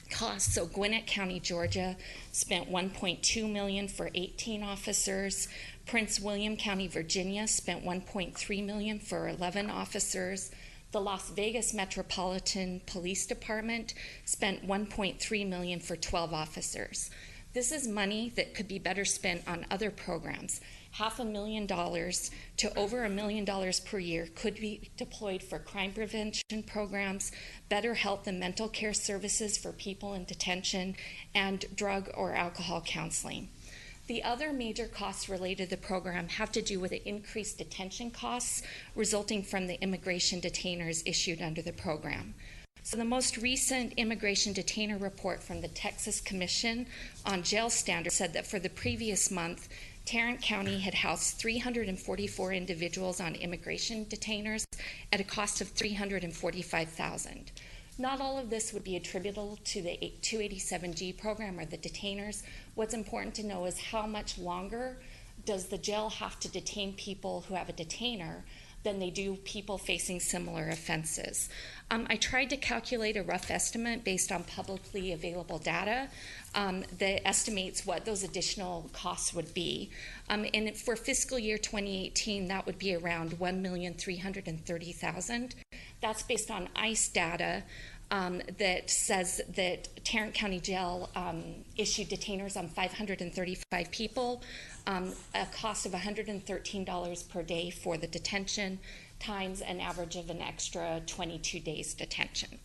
costs. So Gwinnett County, Georgia, spent $1.2 million for 18 officers. Prince William County, Virginia, spent $1.3 million for 11 officers. The Las Vegas Metropolitan Police Department spent $1.3 million for 12 officers. This is money that could be better spent on other programs. $500,000 to over $1 million per year could be deployed for crime prevention programs, better health and mental care services for people in detention, and drug or alcohol counseling. The other major costs related to the program have to do with the increased detention costs resulting from the immigration detainers issued under the program. So the most recent immigration detainer report from the Texas Commission on Jail Standards said that for the previous month, Tarrant County had housed 344 individuals on immigration detainers at a cost of $345,000. Not all of this would be attributable to the 287G program or the detainers. What's important to know is how much longer does the jail have to detain people who have a detainer than they do people facing similar offenses. I tried to calculate a rough estimate based on publicly available data that estimates what those additional costs would be. And for fiscal year 2018, that would be around $1,330,000. That's based on ICE data that says that Tarrant County Jail issued detainers on 535 people, a cost of $113 per day for the detention, times an average of an extra 22 days detention.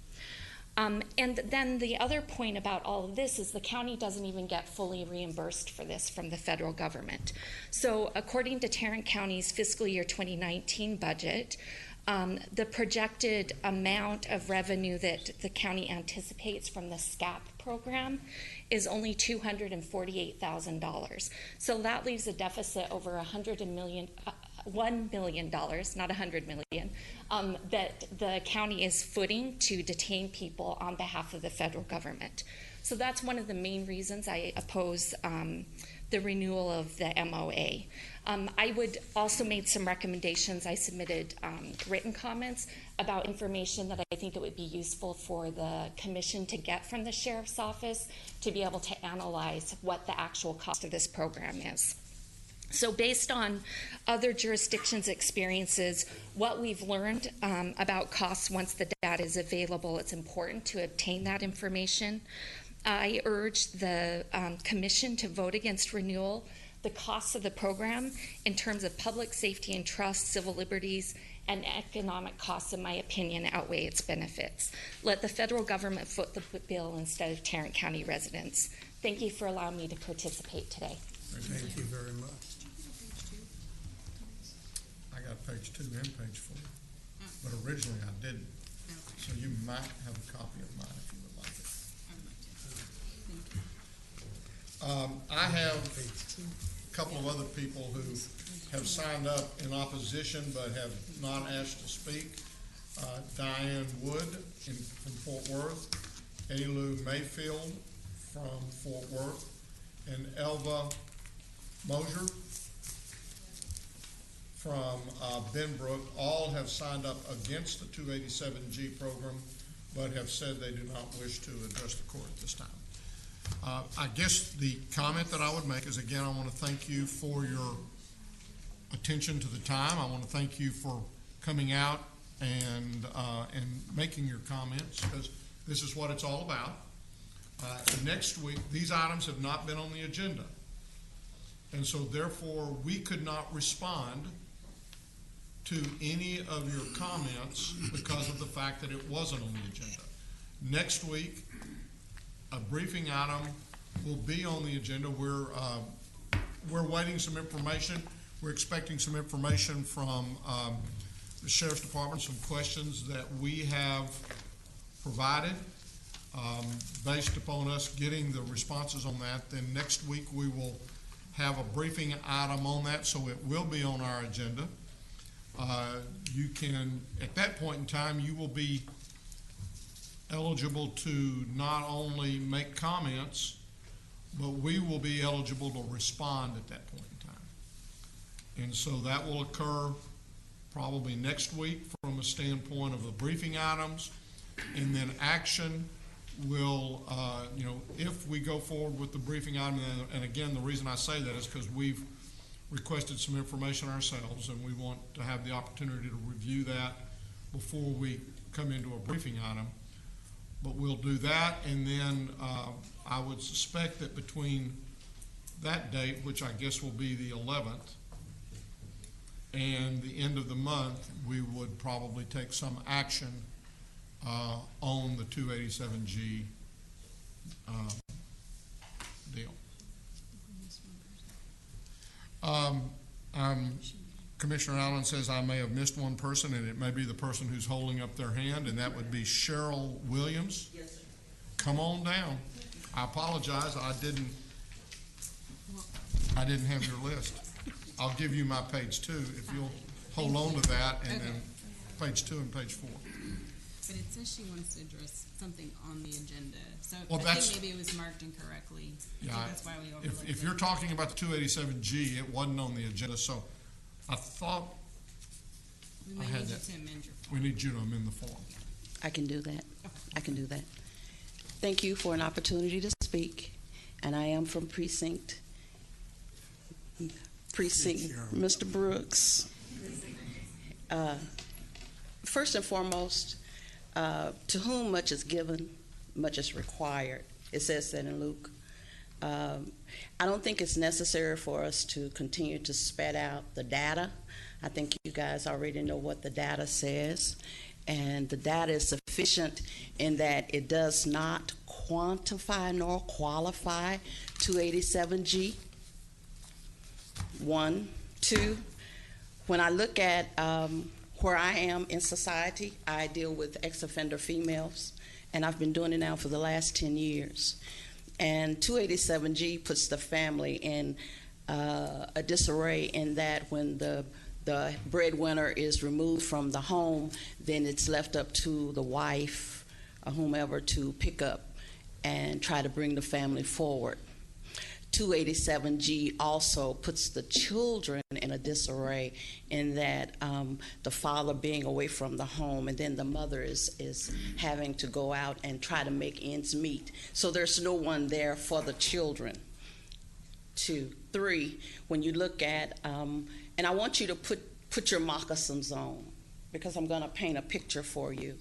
And then the other point about all of this is the county doesn't even get fully reimbursed for this from the federal government. So according to Tarrant County's fiscal year 2019 budget, the projected amount of revenue that the county anticipates from the SCAP program is only $248,000. So that leaves a deficit over $1 million, not $100 million, that the county is footing to detain people on behalf of the federal government. So that's one of the main reasons I oppose the renewal of the MOA. I would also made some recommendations. I submitted written comments about information that I think it would be useful for the commission to get from the sheriff's office to be able to analyze what the actual cost of this program is. So based on other jurisdictions' experiences, what we've learned about costs once the data is available, it's important to obtain that information. I urge the commission to vote against renewal. The costs of the program in terms of public safety and trust, civil liberties, and economic costs, in my opinion, outweigh its benefits. Let the federal government foot the bill instead of Tarrant County residents. Thank you for allowing me to participate today. Thank you very much. I got page 2 and page 4, but originally I didn't. So you might have a copy of mine if you would like it. I have a couple of other people who have signed up in opposition but have not asked to speak. Diane Wood from Fort Worth, Elu Mayfield from Fort Worth, and Elva Mosier from Benbrook. All have signed up against the 287G program, but have said they do not wish to address the court at this time. I guess the comment that I would make is, again, I want to thank you for your attention to the time. I want to thank you for coming out and making your comments, because this is what it's all about. Next week, these items have not been on the agenda. And so therefore, we could not respond to any of your comments because of the fact that it wasn't on the agenda. Next week, a briefing item will be on the agenda. We're waiting some information. We're expecting some information from the Sheriff's Department, some questions that we have provided. Based upon us getting the responses on that, then next week we will have a briefing item on that, so it will be on our agenda. You can, at that point in time, you will be eligible to not only make comments, but we will be eligible to respond at that point in time. And so that will occur probably next week from a standpoint of the briefing items, and then action will, if we go forward with the briefing item, and again, the reason I say that is because we've requested some information ourselves, and we want to have the opportunity to review that before we come into a briefing item. But we'll do that, and then I would suspect that between that date, which I guess will be the 11th, and the end of the month, we would probably take some action on the 287G deal. Commissioner Allen says I may have missed one person, and it may be the person who's holding up their hand, and that would be Cheryl Williams. Yes, sir. Come on down. I apologize. I didn't have your list. I'll give you my page 2 if you'll hold on to that, and then page 2 and page 4. But it says she wants to address something on the agenda, so Well, I think maybe it was marked incorrectly. Yeah, I think that's why we overlooked it. if you're talking about the 287G, it wasn't on the agenda, so I thought We may need you to amend your form. we need you to amend the form. I can do that. I can do that. Thank you for an opportunity to speak, and I am from Precinct, Mr. Brooks. First and foremost, to whom much is given, much is required. It says that in Luke. I don't think it's necessary for us to continue to spat out the data. I think you guys already know what the data says, and the data is sufficient in that it does not quantify nor qualify 287G. 1, 2, when I look at where I am in society, I deal with ex-offender females, and I've been doing it now for the last 10 years. And 287G puts the family in a disarray in that when the breadwinner is removed from the home, then it's left up to the wife or whomever to pick up and try to bring the family forward. 287G also puts the children in a disarray in that the father being away from the home, and then the mother is having to go out and try to make ends meet. So there's no one there for the children. 2, 3, when you look at, and I want you to put your moccasins on, because I'm going to paint a picture for you.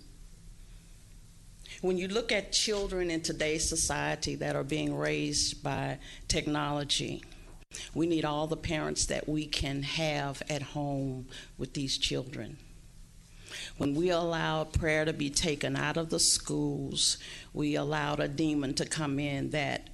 When you look at children in today's society that are being raised by technology, we need all the parents that we can have at home with these children. When we allowed prayer to be taken out of the schools, we allowed a demon to come in that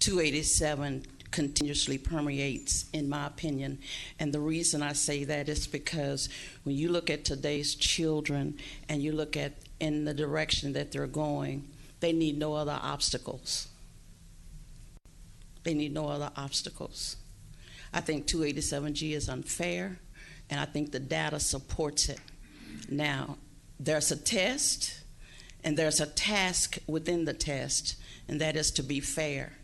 287 continuously permeates, in my opinion. And the reason I say that is because when you look at today's children and you look at in the direction that they're going, they need no other obstacles. They need no other obstacles. I think 287G is unfair, and I think the data supports it. Now, there's a test, and there's a task within the test, and that is to be fair.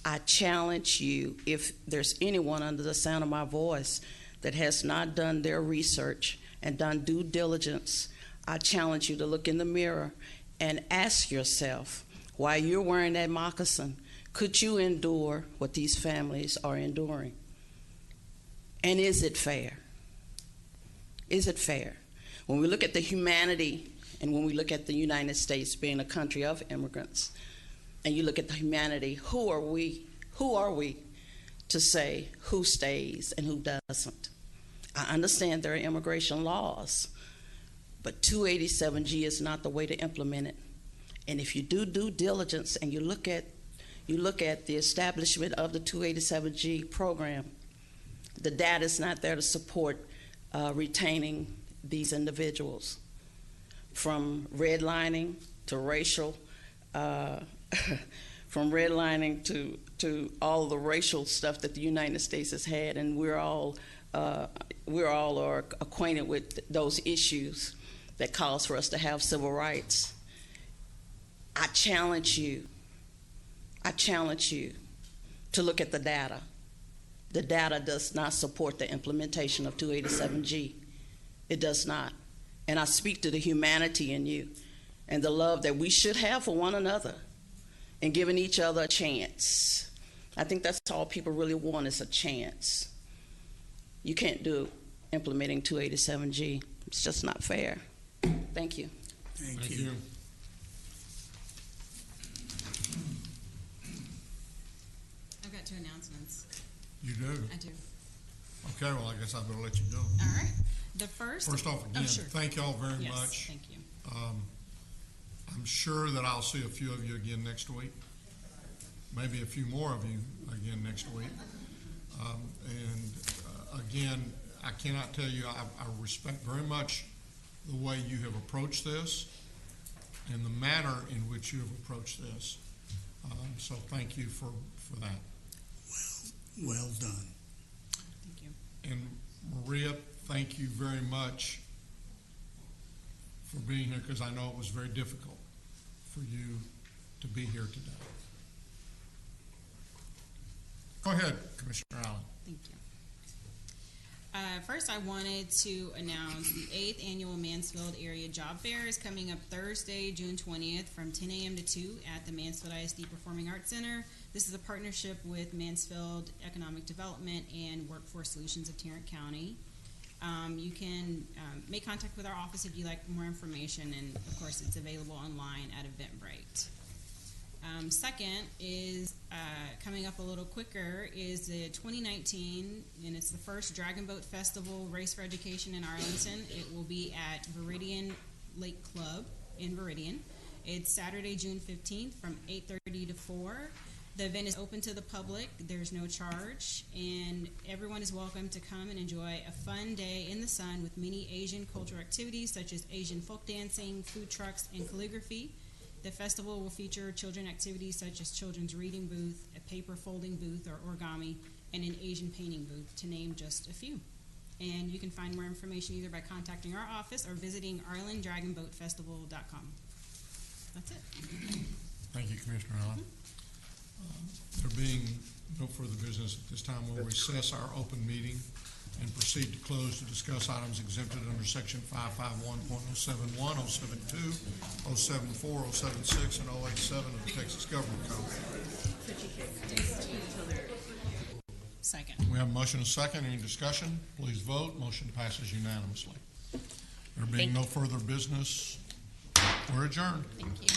I challenge you, if there's anyone under the sound of my voice that has not done their research and done due diligence, I challenge you to look in the mirror and ask yourself, while you're wearing that moccasin, could you endure what these families are enduring? And is it fair? Is it fair? When we look at the humanity, and when we look at the United States being a country of immigrants, and you look at the humanity, who are we to say who stays and who doesn't. I understand there are immigration laws, but 287G is not the way to implement it. And if you do due diligence and you look at the establishment of the 287G program, the data is not there to support retaining these individuals. From redlining to racial, from redlining to all of the racial stuff that the United States has had, and we're all are acquainted with those issues that cause for us to have civil rights. I challenge you to look at the data. The data does not support the implementation of 287G. It does not. And I speak to the humanity in you and the love that we should have for one another and giving each other a chance. I think that's all people really want is a chance. You can't do implementing 287G. It's just not fair. Thank you. Thank you. I've got 2 announcements. You do? I do. Okay, well, I guess I better let you go. All right. The first off, again, sure. thank y'all very Yes, much. thank you. I'm sure that I'll see a few of you again next week. Maybe a few more of you again next week. Again, I cannot tell you, I respect very much the way you have approached this and the manner in which you have approached this. So thank you for that. Well done. Thank you. And Maria, thank you very much for being here, because I know it was very difficult for you to be here today. Go ahead, Commissioner Allen. Thank you. First, I wanted to announce the 8th Annual Mansfield Area Job Fair is coming up Thursday, June 20th from 10 a.m. to 2 at the Mansfield ISD Performing Arts Center. This is a partnership with Mansfield Economic Development and Workforce Solutions of Tarrant County. You can make contact with our office if you'd like more information, and of course it's available online at Eventbrite. Second is coming up a little quicker is the 2019, and it's the first Dragon Boat Festival Race for Education in Arlington. It will be at Viridian Lake Club in Viridian. It's Saturday, June 15th from 8:30 to 4. The event is open to the public. There's no charge, and everyone is welcome to come and enjoy a fun day in the sun with many Asian cultural activities such as Asian folk dancing, food trucks, and calligraphy. The festival will feature children activities such as children's reading booth, a paper folding booth or origami, and an Asian painting booth, to name just a few. And you can find more information either by contacting our office or visiting arlendragonboatfestival.com. That's it. Thank you, Commissioner Allen. There being no further business at this time, we'll recess our open meeting and proceed to close to discuss items exempted under Section 551.071, 072, 074, 076, and 087 of the Texas Government Code. Second. We have a motion and a second. Any discussion? Please vote. Motion passes unanimously. There being no further business, we're adjourned. Thank you.